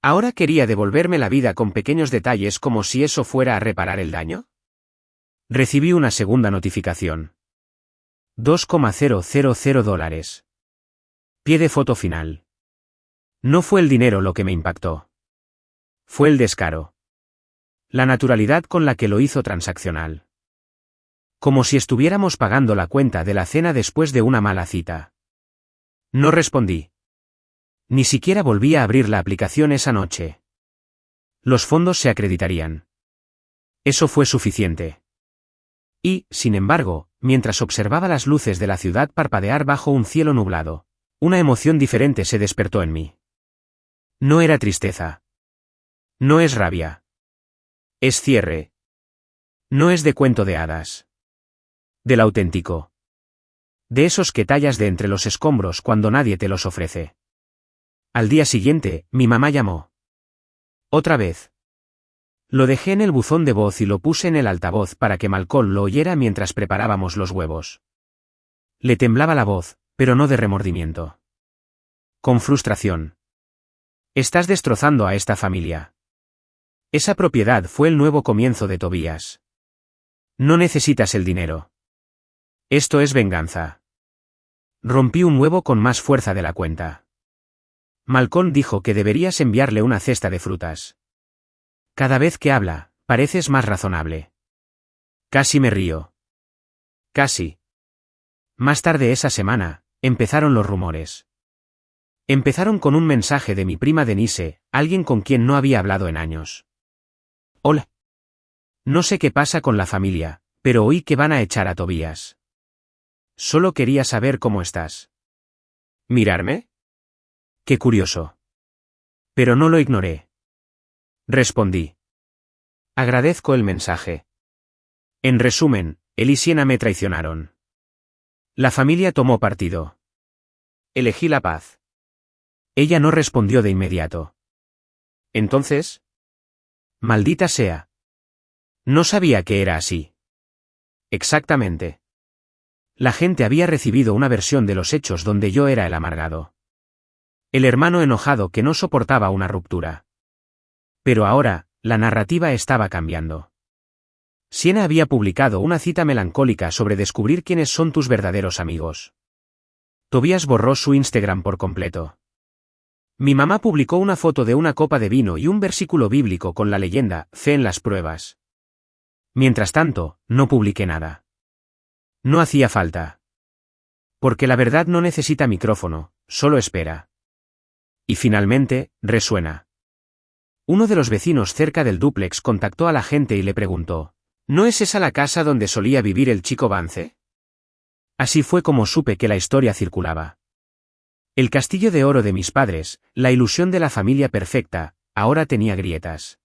¿Ahora quería devolverme la vida con pequeños detalles como si eso fuera a reparar el daño? Recibí una segunda notificación. $2,000. Pie de foto final. No fue el dinero lo que me impactó. Fue el descaro. La naturalidad con la que lo hizo transaccional. Como si estuviéramos pagando la cuenta de la cena después de una mala cita. No respondí. Ni siquiera volví a abrir la aplicación esa noche. Los fondos se acreditarían. Eso fue suficiente. Y, sin embargo, mientras observaba las luces de la ciudad parpadear bajo un cielo nublado, una emoción diferente se despertó en mí. No era tristeza. No es rabia. Es cierre. No es de cuento de hadas. Del auténtico. De esos que tallas de entre los escombros cuando nadie te los ofrece. Al día siguiente, mi mamá llamó. Otra vez. Lo dejé en el buzón de voz y lo puse en el altavoz para que Malcolm lo oyera mientras preparábamos los huevos. Le temblaba la voz, pero no de remordimiento. Con frustración. Estás destrozando a esta familia. Esa propiedad fue el nuevo comienzo de Tobías. No necesitas el dinero. Esto es venganza. Rompí un huevo con más fuerza de la cuenta. Malcolm dijo que deberías enviarle una cesta de frutas. Cada vez que habla, pareces más razonable. Casi me río. Casi. Más tarde esa semana, empezaron los rumores. Empezaron con un mensaje de mi prima Denise, alguien con quien no había hablado en años. Hola. No sé qué pasa con la familia, pero oí que van a echar a Tobías. Solo quería saber cómo estás. ¿Mirarme? Qué curioso. Pero no lo ignoré. Respondí. Agradezco el mensaje. En resumen, él y Siena me traicionaron. La familia tomó partido. Elegí la paz. Ella no respondió de inmediato. Entonces, maldita sea. No sabía que era así. Exactamente. La gente había recibido una versión de los hechos donde yo era el amargado. El hermano enojado que no soportaba una ruptura. Pero ahora, la narrativa estaba cambiando. Siena había publicado una cita melancólica sobre descubrir quiénes son tus verdaderos amigos. Tobías borró su Instagram por completo. Mi mamá publicó una foto de una copa de vino y un versículo bíblico con la leyenda, fe en las pruebas. Mientras tanto, no publiqué nada. No hacía falta. Porque la verdad no necesita micrófono, solo espera. Y finalmente, resuena. Uno de los vecinos cerca del dúplex contactó a la gente y le preguntó, ¿no es esa la casa donde solía vivir el chico Vance? Así fue como supe que la historia circulaba. El castillo de oro de mis padres, la ilusión de la familia perfecta, ahora tenía grietas.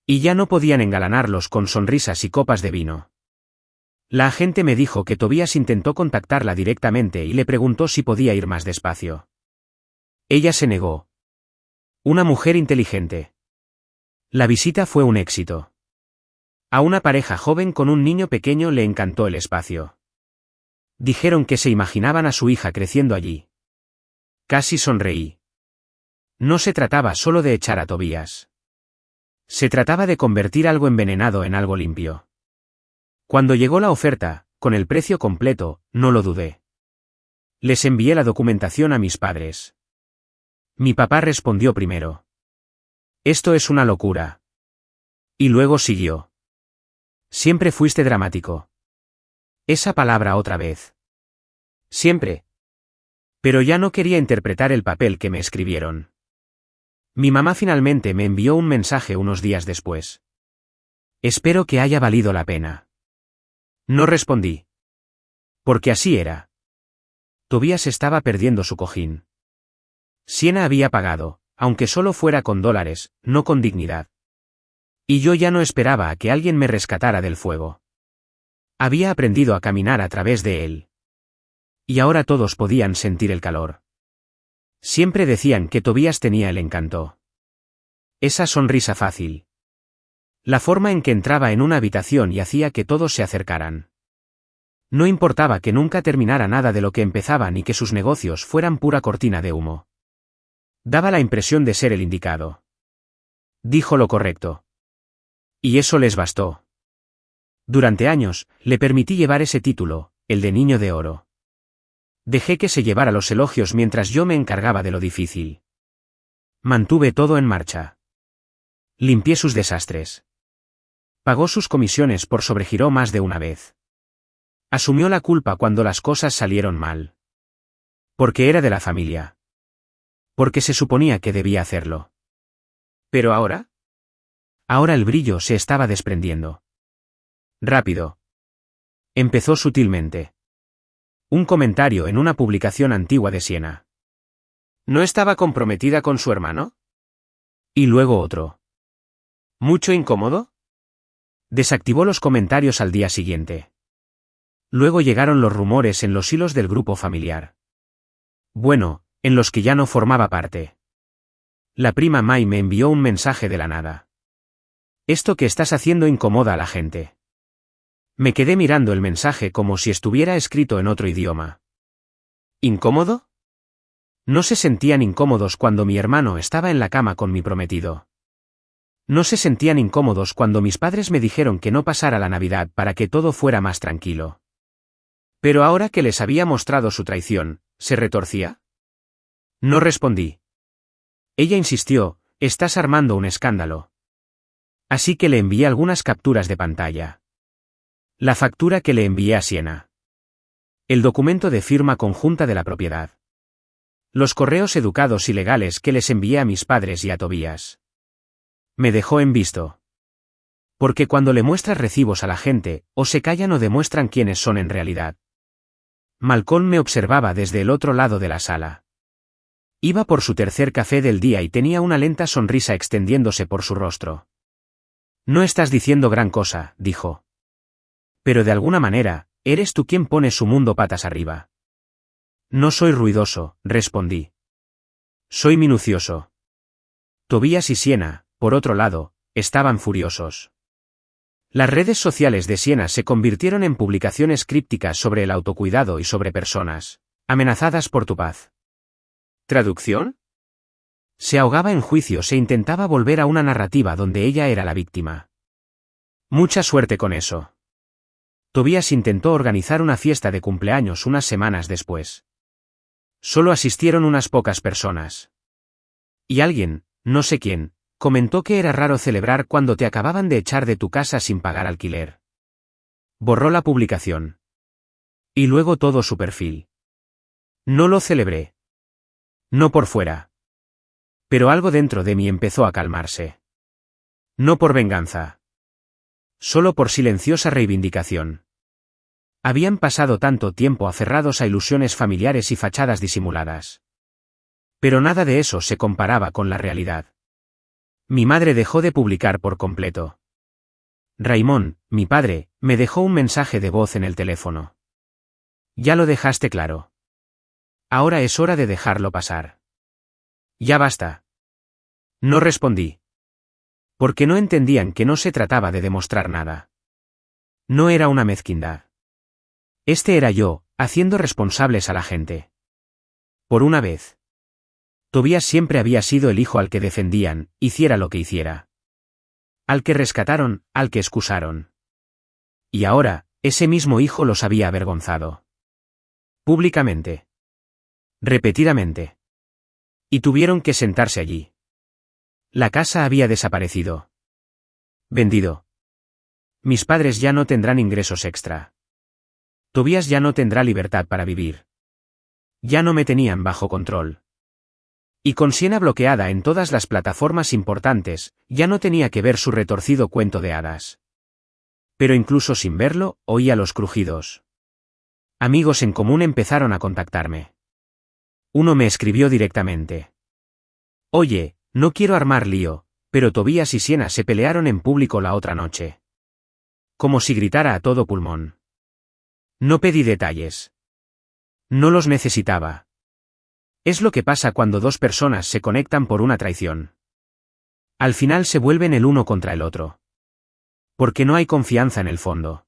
Y ya no podían engalanarlos con sonrisas y copas de vino. La agente me dijo que Tobías intentó contactarla directamente y le preguntó si podía ir más despacio. Ella se negó. Una mujer inteligente. La visita fue un éxito. A una pareja joven con un niño pequeño le encantó el espacio. Dijeron que se imaginaban a su hija creciendo allí. Casi sonreí. No se trataba solo de echar a Tobías. Se trataba de convertir algo envenenado en algo limpio. Cuando llegó la oferta, con el precio completo, no lo dudé. Les envié la documentación a mis padres. Mi papá respondió primero. Esto es una locura. Y luego siguió. Siempre fuiste dramático. Esa palabra otra vez. Siempre. Pero ya no quería interpretar el papel que me escribieron. Mi mamá finalmente me envió un mensaje unos días después. Espero que haya valido la pena. No respondí. Porque así era. Tobías estaba perdiendo su cojín. Siena había pagado, aunque solo fuera con dólares, no con dignidad. Y yo ya no esperaba a que alguien me rescatara del fuego. Había aprendido a caminar a través de él. Y ahora todos podían sentir el calor. Siempre decían que Tobías tenía el encanto. Esa sonrisa fácil. La forma en que entraba en una habitación y hacía que todos se acercaran. No importaba que nunca terminara nada de lo que empezaba ni que sus negocios fueran pura cortina de humo. Daba la impresión de ser el indicado. Dijo lo correcto. Y eso les bastó. Durante años, le permití llevar ese título, el de Niño de Oro. Dejé que se llevara los elogios mientras yo me encargaba de lo difícil. Mantuve todo en marcha. Limpié sus desastres. Pagó sus comisiones por sobregiro más de una vez. Asumió la culpa cuando las cosas salieron mal. Porque era de la familia. Porque se suponía que debía hacerlo. ¿Pero ahora? Ahora el brillo se estaba desprendiendo. Rápido. Empezó sutilmente. Un comentario en una publicación antigua de Siena. ¿No estaba comprometida con su hermano? Y luego otro. ¿Mucho incómodo? Desactivó los comentarios al día siguiente. Luego llegaron los rumores en los hilos del grupo familiar. Bueno, en los que ya no formaba parte. La prima Mai me envió un mensaje de la nada. Esto que estás haciendo incomoda a la gente. Me quedé mirando el mensaje como si estuviera escrito en otro idioma. ¿Incómodo? No se sentían incómodos cuando mi hermano estaba en la cama con mi prometido. No se sentían incómodos cuando mis padres me dijeron que no pasara la Navidad para que todo fuera más tranquilo. Pero ahora que les había mostrado su traición, ¿se retorcía? No respondí. Ella insistió, estás armando un escándalo. Así que le envié algunas capturas de pantalla. La factura que le envié a Siena. El documento de firma conjunta de la propiedad. Los correos educados y legales que les envié a mis padres y a Tobías. Me dejó en visto. Porque cuando le muestras recibos a la gente, o se callan o demuestran quiénes son en realidad. Malcolm me observaba desde el otro lado de la sala. Iba por su tercer café del día y tenía una lenta sonrisa extendiéndose por su rostro. No estás diciendo gran cosa, dijo. Pero de alguna manera, eres tú quien pone su mundo patas arriba. No soy ruidoso, respondí. Soy minucioso. Tobías y Siena, por otro lado, estaban furiosos. Las redes sociales de Siena se convirtieron en publicaciones crípticas sobre el autocuidado y sobre personas amenazadas por tu paz. ¿Traducción? Se ahogaba en juicios e intentaba volver a una narrativa donde ella era la víctima. Mucha suerte con eso. Tobías intentó organizar una fiesta de cumpleaños unas semanas después. Solo asistieron unas pocas personas. Y alguien, no sé quién, comentó que era raro celebrar cuando te acababan de echar de tu casa sin pagar alquiler. Borró la publicación. Y luego todo su perfil. No lo celebré. No por fuera. Pero algo dentro de mí empezó a calmarse. No por venganza. Solo por silenciosa reivindicación. Habían pasado tanto tiempo aferrados a ilusiones familiares y fachadas disimuladas. Pero nada de eso se comparaba con la realidad. Mi madre dejó de publicar por completo. Raymond, mi padre, me dejó un mensaje de voz en el teléfono. Ya lo dejaste claro. Ahora es hora de dejarlo pasar. Ya basta. No respondí. Porque no entendían que no se trataba de demostrar nada. No era una mezquindad. Este era yo, haciendo responsables a la gente. Por una vez. Tobías siempre había sido el hijo al que defendían, hiciera lo que hiciera. Al que rescataron, al que excusaron. Y ahora, ese mismo hijo los había avergonzado. Públicamente. Repetidamente. Y tuvieron que sentarse allí. La casa había desaparecido. Vendido. Mis padres ya no tendrán ingresos extra. Tobías ya no tendrá libertad para vivir. Ya no me tenían bajo control. Y con Siena bloqueada en todas las plataformas importantes, ya no tenía que ver su retorcido cuento de hadas. Pero incluso sin verlo, oía los crujidos. Amigos en común empezaron a contactarme. Uno me escribió directamente. Oye, no quiero armar lío, pero Tobías y Siena se pelearon en público la otra noche. Como si gritara a todo pulmón. No pedí detalles. No los necesitaba. Es lo que pasa cuando dos personas se conectan por una traición. Al final se vuelven el uno contra el otro. Porque no hay confianza en el fondo.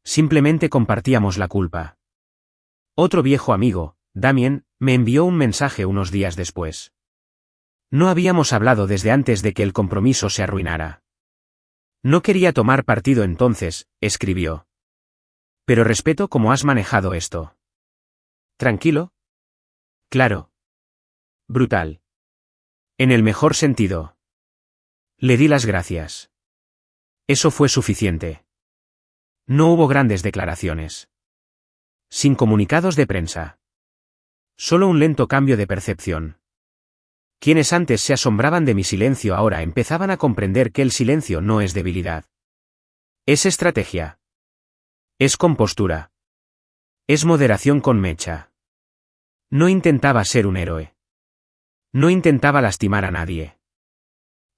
Simplemente compartíamos la culpa. Otro viejo amigo, Damien, me envió un mensaje unos días después. No habíamos hablado desde antes de que el compromiso se arruinara. No quería tomar partido entonces, escribió. Pero respeto cómo has manejado esto. ¿Tranquilo? Claro. Brutal. En el mejor sentido. Le di las gracias. Eso fue suficiente. No hubo grandes declaraciones. Sin comunicados de prensa. Solo un lento cambio de percepción. Quienes antes se asombraban de mi silencio ahora empezaban a comprender que el silencio no es debilidad. Es estrategia. Es compostura. Es moderación con mecha. No intentaba ser un héroe. No intentaba lastimar a nadie.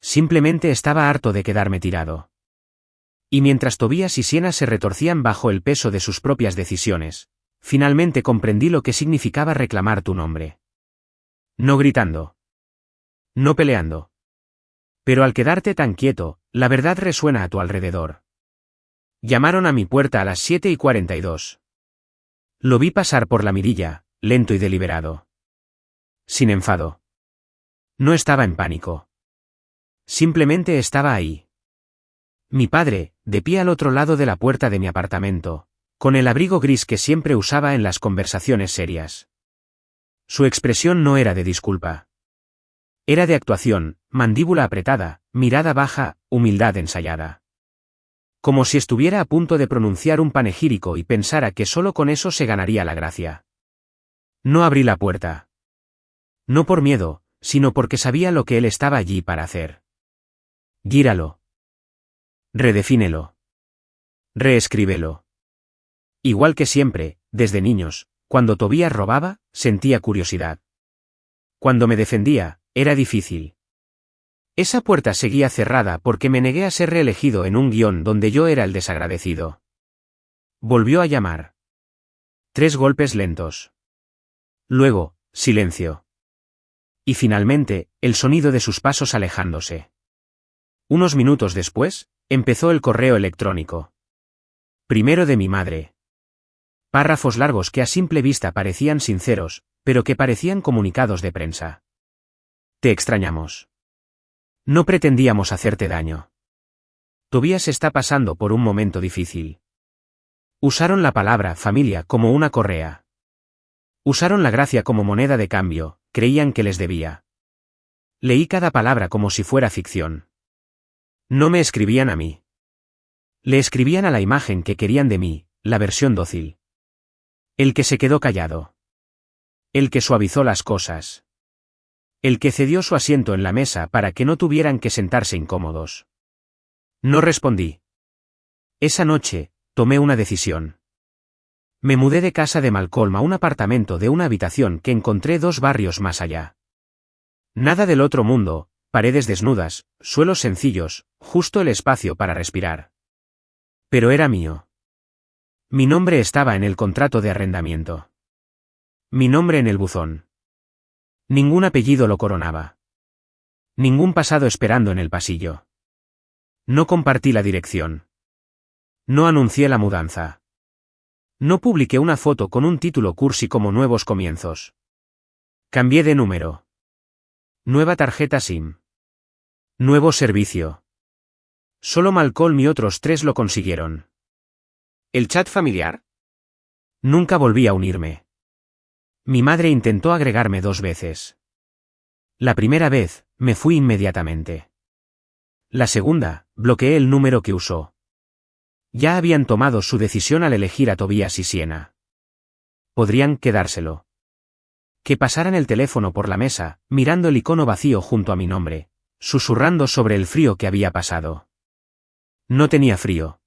Simplemente estaba harto de quedarme tirado. Y mientras Tobías y Siena se retorcían bajo el peso de sus propias decisiones, finalmente comprendí lo que significaba reclamar tu nombre. No gritando. No peleando. Pero al quedarte tan quieto, la verdad resuena a tu alrededor. Llamaron a mi puerta a las 7:42. Lo vi pasar por la mirilla, lento y deliberado. Sin enfado. No estaba en pánico. Simplemente estaba ahí. Mi padre, de pie al otro lado de la puerta de mi apartamento, con el abrigo gris que siempre usaba en las conversaciones serias. Su expresión no era de disculpa. Era de actuación, mandíbula apretada, mirada baja, humildad ensayada. Como si estuviera a punto de pronunciar un panegírico y pensara que solo con eso se ganaría la gracia. No abrí la puerta. No por miedo, sino porque sabía lo que él estaba allí para hacer. Gíralo. Redefínelo. Reescríbelo. Igual que siempre, desde niños, cuando Tobías robaba, sentía curiosidad. Cuando me defendía, era difícil. Esa puerta seguía cerrada porque me negué a ser reelegido en un guión donde yo era el desagradecido. Volvió a llamar. 3 golpes lentos. Luego, silencio. Y finalmente, el sonido de sus pasos alejándose. Unos minutos después, empezó el correo electrónico. Primero de mi madre. Párrafos largos que a simple vista parecían sinceros, pero que parecían comunicados de prensa. Te extrañamos. No pretendíamos hacerte daño. Tobías está pasando por un momento difícil. Usaron la palabra familia como una correa. Usaron la gracia como moneda de cambio, creían que les debía. Leí cada palabra como si fuera ficción. No me escribían a mí. Le escribían a la imagen que querían de mí, la versión dócil. El que se quedó callado. El que suavizó las cosas. El que cedió su asiento en la mesa para que no tuvieran que sentarse incómodos. No respondí. Esa noche, tomé una decisión. Me mudé de casa de Malcolm a un apartamento de una habitación que encontré 2 barrios más allá. Nada del otro mundo, paredes desnudas, suelos sencillos, justo el espacio para respirar. Pero era mío. Mi nombre estaba en el contrato de arrendamiento. Mi nombre en el buzón. Ningún apellido lo coronaba. Ningún pasado esperando en el pasillo. No compartí la dirección. No anuncié la mudanza. No publiqué una foto con un título cursi como Nuevos Comienzos. Cambié de número. Nueva tarjeta SIM. Nuevo servicio. Solo Malcolm y otros 3 lo consiguieron. ¿El chat familiar? Nunca volví a unirme. Mi madre intentó agregarme 2 veces. La primera vez, me fui inmediatamente. La segunda, bloqueé el número que usó. Ya habían tomado su decisión al elegir a Tobías y Siena. Podrían quedárselo. Que pasaran el teléfono por la mesa, mirando el icono vacío junto a mi nombre, susurrando sobre el frío que había pasado. No tenía frío.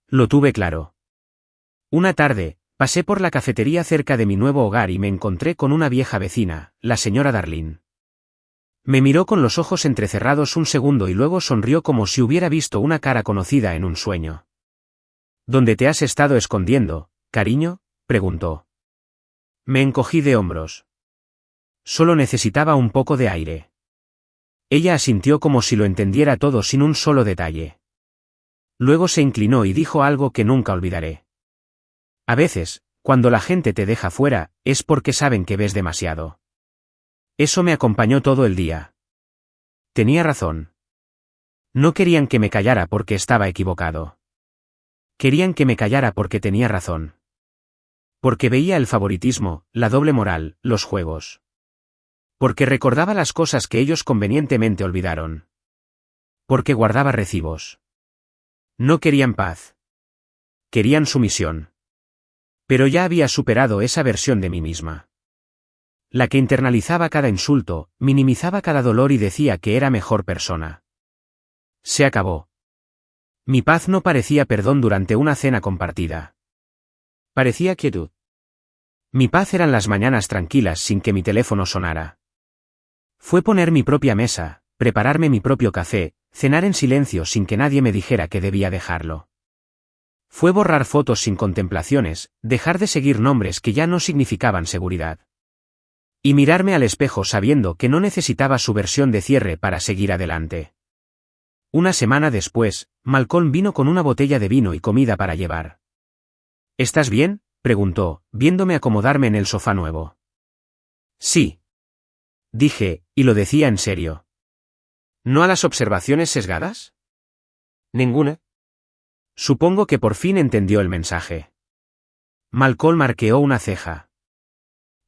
Lo tuve claro. Una tarde, pasé por la cafetería cerca de mi nuevo hogar y me encontré con una vieja vecina, la señora Darlene. Me miró con los ojos entrecerrados un segundo y luego sonrió como si hubiera visto una cara conocida en un sueño. ¿Dónde te has estado escondiendo, cariño?, preguntó. Me encogí de hombros. Solo necesitaba un poco de aire. Ella asintió como si lo entendiera todo sin un solo detalle. Luego se inclinó y dijo algo que nunca olvidaré. A veces, cuando la gente te deja fuera, es porque saben que ves demasiado. Eso me acompañó todo el día. Tenía razón. No querían que me callara porque estaba equivocado. Querían que me callara porque tenía razón. Porque veía el favoritismo, la doble moral, los juegos. Porque recordaba las cosas que ellos convenientemente olvidaron. Porque guardaba recibos. No querían paz. Querían sumisión. Pero ya había superado esa versión de mí misma. La que internalizaba cada insulto, minimizaba cada dolor y decía que era mejor persona. Se acabó. Mi paz no parecía perdón durante una cena compartida. Parecía quietud. Mi paz eran las mañanas tranquilas sin que mi teléfono sonara. Fue poner mi propia mesa, prepararme mi propio café, cenar en silencio sin que nadie me dijera que debía dejarlo. Fue borrar fotos sin contemplaciones, dejar de seguir nombres que ya no significaban seguridad. Y mirarme al espejo sabiendo que no necesitaba su versión de cierre para seguir adelante. Una semana después, Malcolm vino con una botella de vino y comida para llevar. ¿Estás bien?, preguntó, viéndome acomodarme en el sofá nuevo. Sí. Dije, y lo decía en serio. ¿No a las observaciones sesgadas? Ninguna. Supongo que por fin entendió el mensaje. Malcolm arqueó una ceja.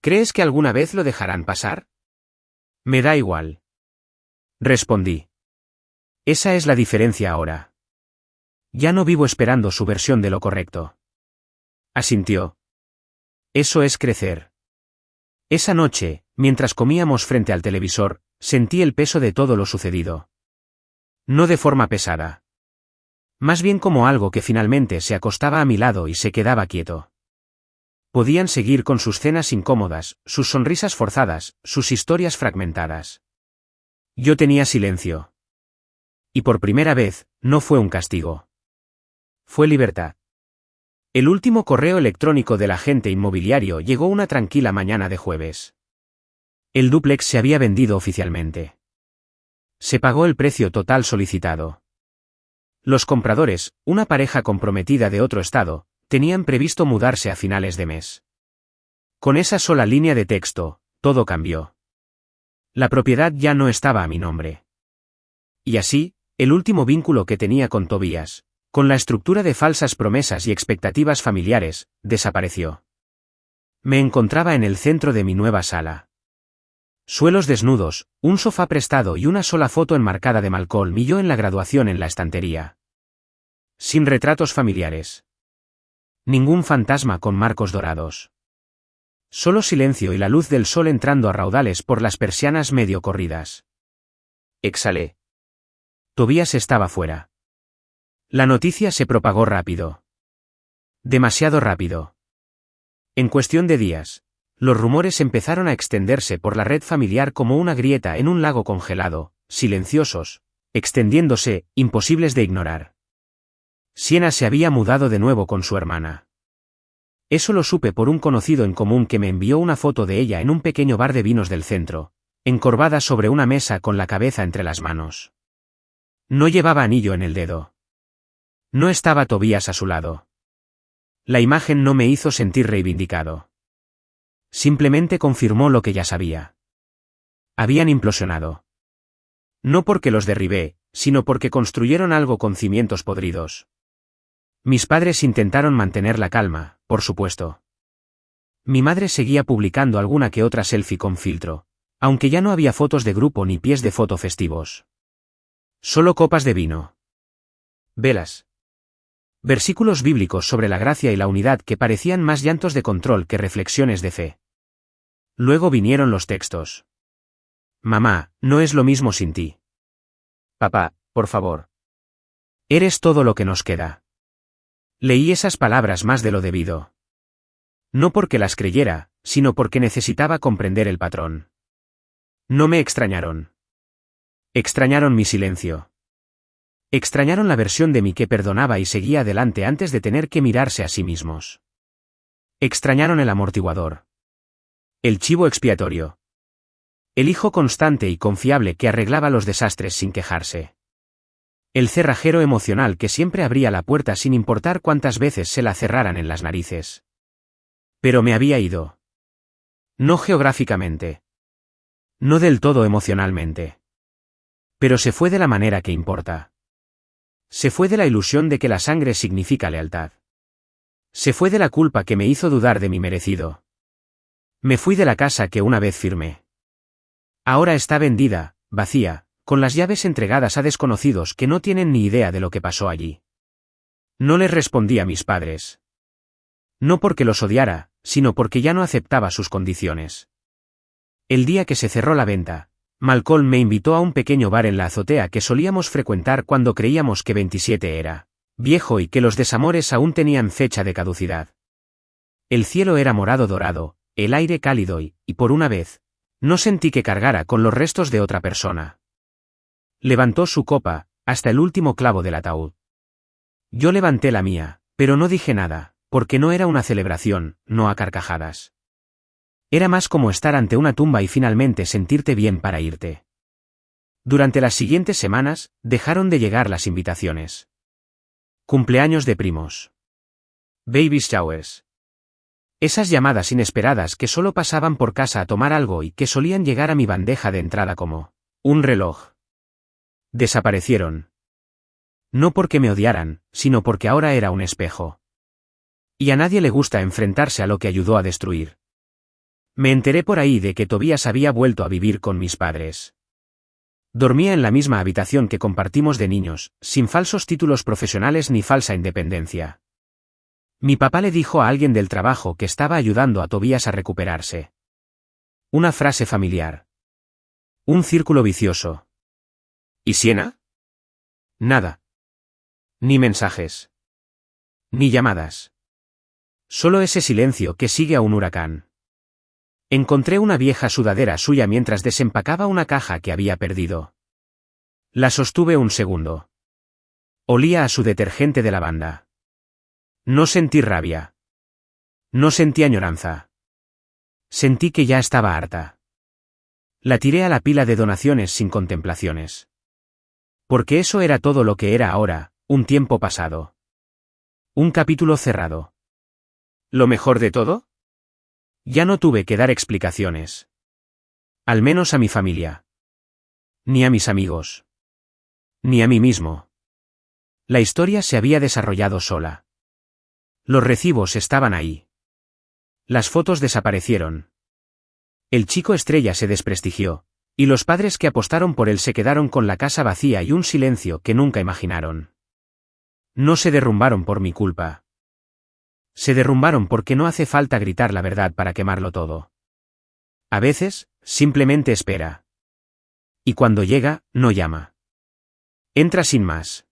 ¿Crees que alguna vez lo dejarán pasar? Me da igual. Respondí. Esa es la diferencia ahora. Ya no vivo esperando su versión de lo correcto. Asintió. Eso es crecer. Esa noche, mientras comíamos frente al televisor, sentí el peso de todo lo sucedido. No de forma pesada. Más bien como algo que finalmente se acostaba a mi lado y se quedaba quieto. Podían seguir con sus cenas incómodas, sus sonrisas forzadas, sus historias fragmentadas. Yo tenía silencio. Y por primera vez, no fue un castigo. Fue libertad. El último correo electrónico del agente inmobiliario llegó una tranquila mañana de jueves. El dúplex se había vendido oficialmente. Se pagó el precio total solicitado. Los compradores, una pareja comprometida de otro estado, tenían previsto mudarse a finales de mes. Con esa sola línea de texto, todo cambió. La propiedad ya no estaba a mi nombre. Y así, el último vínculo que tenía con Tobías, con la estructura de falsas promesas y expectativas familiares, desapareció. Me encontraba en el centro de mi nueva sala. Suelos desnudos, un sofá prestado y una sola foto enmarcada de Malcolm y yo en la graduación en la estantería. Sin retratos familiares. Ningún fantasma con marcos dorados. Solo silencio y la luz del sol entrando a raudales por las persianas medio corridas. Exhalé. Tobías estaba fuera. La noticia se propagó rápido. Demasiado rápido. En cuestión de días, los rumores empezaron a extenderse por la red familiar como una grieta en un lago congelado, silenciosos, extendiéndose, imposibles de ignorar. Siena se había mudado de nuevo con su hermana. Eso lo supe por un conocido en común que me envió una foto de ella en un pequeño bar de vinos del centro, encorvada sobre una mesa con la cabeza entre las manos. No llevaba anillo en el dedo. No estaba Tobías a su lado. La imagen no me hizo sentir reivindicado. Simplemente confirmó lo que ya sabía. Habían implosionado. No porque los derribé, sino porque construyeron algo con cimientos podridos. Mis padres intentaron mantener la calma, por supuesto. Mi madre seguía publicando alguna que otra selfie con filtro, aunque ya no había fotos de grupo ni pies de foto festivos. Solo copas de vino. Velas. Versículos bíblicos sobre la gracia y la unidad que parecían más llantos de control que reflexiones de fe. Luego vinieron los textos. Mamá, no es lo mismo sin ti. Papá, por favor. Eres todo lo que nos queda. Leí esas palabras más de lo debido. No porque las creyera, sino porque necesitaba comprender el patrón. No me extrañaron. Extrañaron mi silencio. Extrañaron la versión de mí que perdonaba y seguía adelante antes de tener que mirarse a sí mismos. Extrañaron el amortiguador. El chivo expiatorio. El hijo constante y confiable que arreglaba los desastres sin quejarse. El cerrajero emocional que siempre abría la puerta sin importar cuántas veces se la cerraran en las narices. Pero me había ido. No geográficamente. No del todo emocionalmente. Pero se fue de la manera que importa. Se fue de la ilusión de que la sangre significa lealtad. Se fue de la culpa que me hizo dudar de mi merecido. Me fui de la casa que una vez firmé. Ahora está vendida, vacía, con las llaves entregadas a desconocidos que no tienen ni idea de lo que pasó allí. No les respondí a mis padres. No porque los odiara, sino porque ya no aceptaba sus condiciones. El día que se cerró la venta, Malcolm me invitó a un pequeño bar en la azotea que solíamos frecuentar cuando creíamos que 27 era viejo y que los desamores aún tenían fecha de caducidad. El cielo era morado dorado, el aire cálido y, por una vez, no sentí que cargara con los restos de otra persona. Levantó su copa, hasta el último clavo del ataúd. Yo levanté la mía, pero no dije nada, porque no era una celebración, no a carcajadas. Era más como estar ante una tumba y finalmente sentirte bien para irte. Durante las siguientes semanas, dejaron de llegar las invitaciones. Cumpleaños de primos. Baby showers. Esas llamadas inesperadas que solo pasaban por casa a tomar algo y que solían llegar a mi bandeja de entrada como un reloj. Desaparecieron. No porque me odiaran, sino porque ahora era un espejo. Y a nadie le gusta enfrentarse a lo que ayudó a destruir. Me enteré por ahí de que Tobías había vuelto a vivir con mis padres. Dormía en la misma habitación que compartimos de niños, sin falsos títulos profesionales ni falsa independencia. Mi papá le dijo a alguien del trabajo que estaba ayudando a Tobías a recuperarse. Una frase familiar. Un círculo vicioso. ¿Y Siena? Nada. Ni mensajes. Ni llamadas. Solo ese silencio que sigue a un huracán. Encontré una vieja sudadera suya mientras desempacaba una caja que había perdido. La sostuve un segundo. Olía a su detergente de lavanda. No sentí rabia. No sentí añoranza. Sentí que ya estaba harta. La tiré a la pila de donaciones sin contemplaciones. Porque eso era todo lo que era ahora, un tiempo pasado. Un capítulo cerrado. ¿Lo mejor de todo? Ya no tuve que dar explicaciones. Al menos a mi familia. Ni a mis amigos. Ni a mí mismo. La historia se había desarrollado sola. Los recibos estaban ahí. Las fotos desaparecieron. El chico estrella se desprestigió, y los padres que apostaron por él se quedaron con la casa vacía y un silencio que nunca imaginaron. No se derrumbaron por mi culpa. Se derrumbaron porque no hace falta gritar la verdad para quemarlo todo. A veces, simplemente espera. Y cuando llega, no llama. Entra sin más.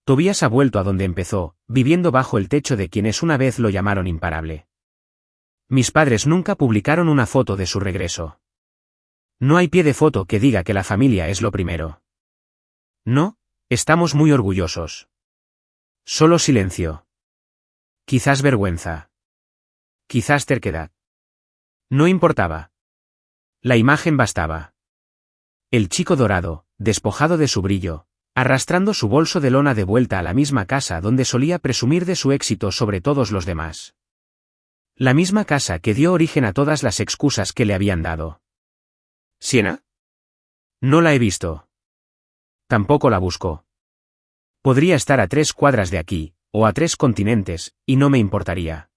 Tobías ha vuelto a donde empezó, viviendo bajo el techo de quienes una vez lo llamaron imparable. Mis padres nunca publicaron una foto de su regreso. No hay pie de foto que diga que la familia es lo primero. No, estamos muy orgullosos. Solo silencio. Quizás vergüenza. Quizás terquedad. No importaba. La imagen bastaba. El chico dorado, despojado de su brillo, arrastrando su bolso de lona de vuelta a la misma casa donde solía presumir de su éxito sobre todos los demás. La misma casa que dio origen a todas las excusas que le habían dado. ¿Siena? No la he visto. Tampoco la busco. Podría estar a 3 cuadras de aquí, o a 3 continentes, y no me importaría.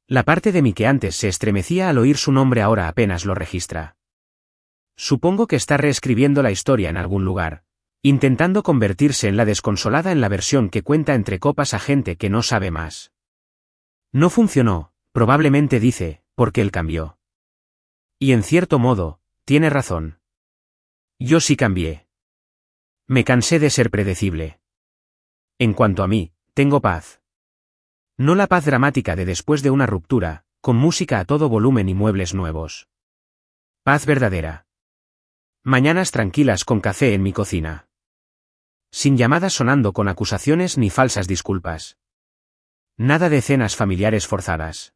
La parte de mí que antes se estremecía al oír su nombre ahora apenas lo registra. Supongo que está reescribiendo la historia en algún lugar, intentando convertirse en la desconsolada en la versión que cuenta entre copas a gente que no sabe más. No funcionó, probablemente dice, porque él cambió. Y en cierto modo, tiene razón. Yo sí cambié. Me cansé de ser predecible. En cuanto a mí, tengo paz. No la paz dramática de después de una ruptura, con música a todo volumen y muebles nuevos. Paz verdadera. Mañanas tranquilas con café en mi cocina. Sin llamadas sonando con acusaciones ni falsas disculpas. Nada de cenas familiares forzadas.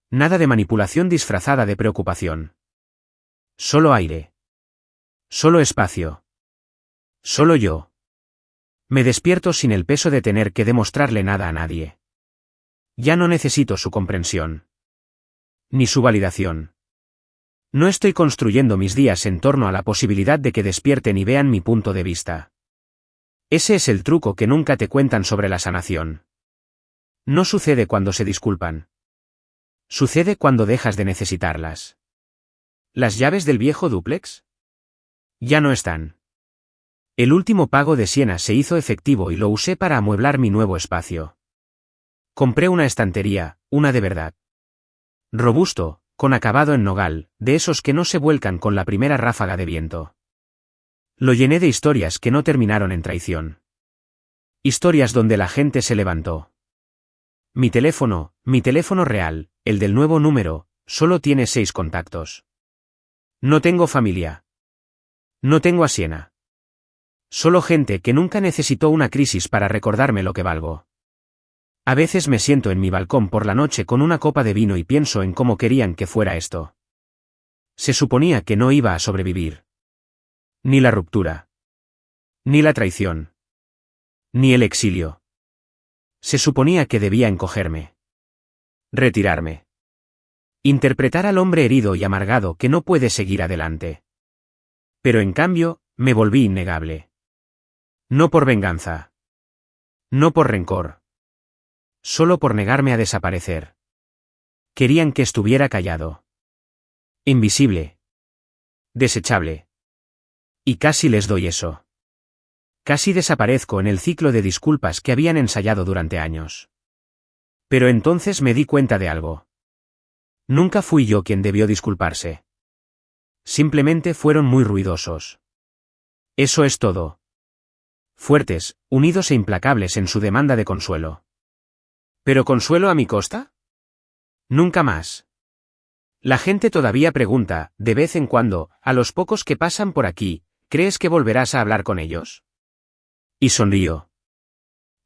Nada de manipulación disfrazada de preocupación. Solo aire. Solo espacio. Solo yo. Me despierto sin el peso de tener que demostrarle nada a nadie. Ya no necesito su comprensión. Ni su validación. No estoy construyendo mis días en torno a la posibilidad de que despierten y vean mi punto de vista. Ese es el truco que nunca te cuentan sobre la sanación. No sucede cuando se disculpan. Sucede cuando dejas de necesitarlas. ¿Las llaves del viejo dúplex? Ya no están. El último pago de Siena se hizo efectivo y lo usé para amueblar mi nuevo espacio. Compré una estantería, una de verdad. Robusto, con acabado en nogal, de esos que no se vuelcan con la primera ráfaga de viento. Lo llené de historias que no terminaron en traición. Historias donde la gente se levantó. Mi teléfono real, el del nuevo número, solo tiene 6 contactos. No tengo familia. No tengo a Siena. Solo gente que nunca necesitó una crisis para recordarme lo que valgo. A veces me siento en mi balcón por la noche con una copa de vino y pienso en cómo querían que fuera esto. Se suponía que no iba a sobrevivir. Ni la ruptura. Ni la traición. Ni el exilio. Se suponía que debía encogerme. Retirarme. Interpretar al hombre herido y amargado que no puede seguir adelante. Pero en cambio, me volví innegable. No por venganza. No por rencor. Solo por negarme a desaparecer. Querían que estuviera callado. Invisible. Desechable. Y casi les doy eso. Casi desaparezco en el ciclo de disculpas que habían ensayado durante años. Pero entonces me di cuenta de algo. Nunca fui yo quien debió disculparse. Simplemente fueron muy ruidosos. Eso es todo. Fuertes, unidos e implacables en su demanda de consuelo. ¿Pero consuelo a mi costa? Nunca más. La gente todavía pregunta, de vez en cuando, a los pocos que pasan por aquí, ¿crees que volverás a hablar con ellos? Y sonrío.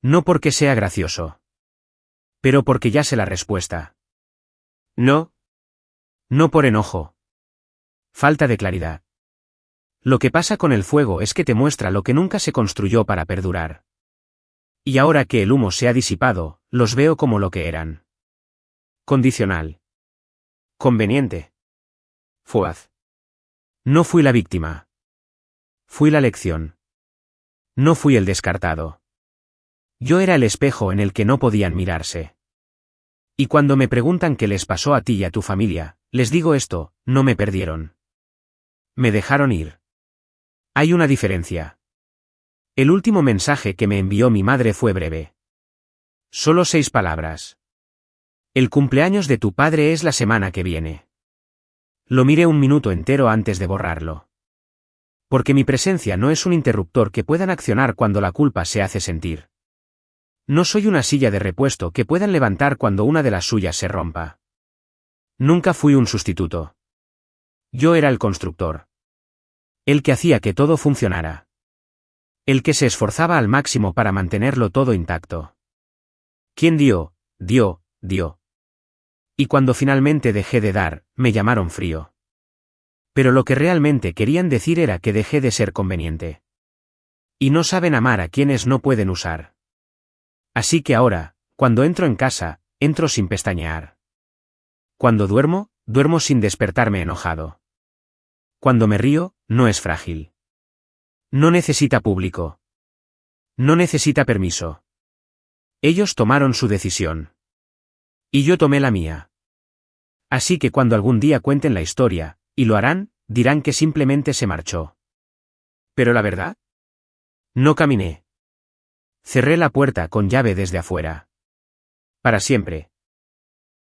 No porque sea gracioso. Pero porque ya sé la respuesta. No. No por enojo. Falta de claridad. Lo que pasa con el fuego es que te muestra lo que nunca se construyó para perdurar. Y ahora que el humo se ha disipado, los veo como lo que eran. Condicional. Conveniente. Fugaz. No fui la víctima. Fui la lección. No fui el descartado. Yo era el espejo en el que no podían mirarse. Y cuando me preguntan qué les pasó a ti y a tu familia, les digo esto, no me perdieron. Me dejaron ir. Hay una diferencia. El último mensaje que me envió mi madre fue breve. Solo 6 palabras. El cumpleaños de tu padre es la semana que viene. Lo miré un minuto entero antes de borrarlo. Porque mi presencia no es un interruptor que puedan accionar cuando la culpa se hace sentir. No soy una silla de repuesto que puedan levantar cuando una de las suyas se rompa. Nunca fui un sustituto. Yo era el constructor. El que hacía que todo funcionara. El que se esforzaba al máximo para mantenerlo todo intacto. ¿Quién dio? Dio. Y cuando finalmente dejé de dar, me llamaron frío. Pero lo que realmente querían decir era que dejé de ser conveniente. Y no saben amar a quienes no pueden usar. Así que ahora, cuando entro en casa, entro sin pestañear. Cuando duermo, duermo sin despertarme enojado. Cuando me río, no es frágil. No necesita público. No necesita permiso. Ellos tomaron su decisión. Y yo tomé la mía. Así que cuando algún día cuenten la historia, y lo harán, dirán que simplemente se marchó. ¿Pero la verdad? No caminé. Cerré la puerta con llave desde afuera. Para siempre.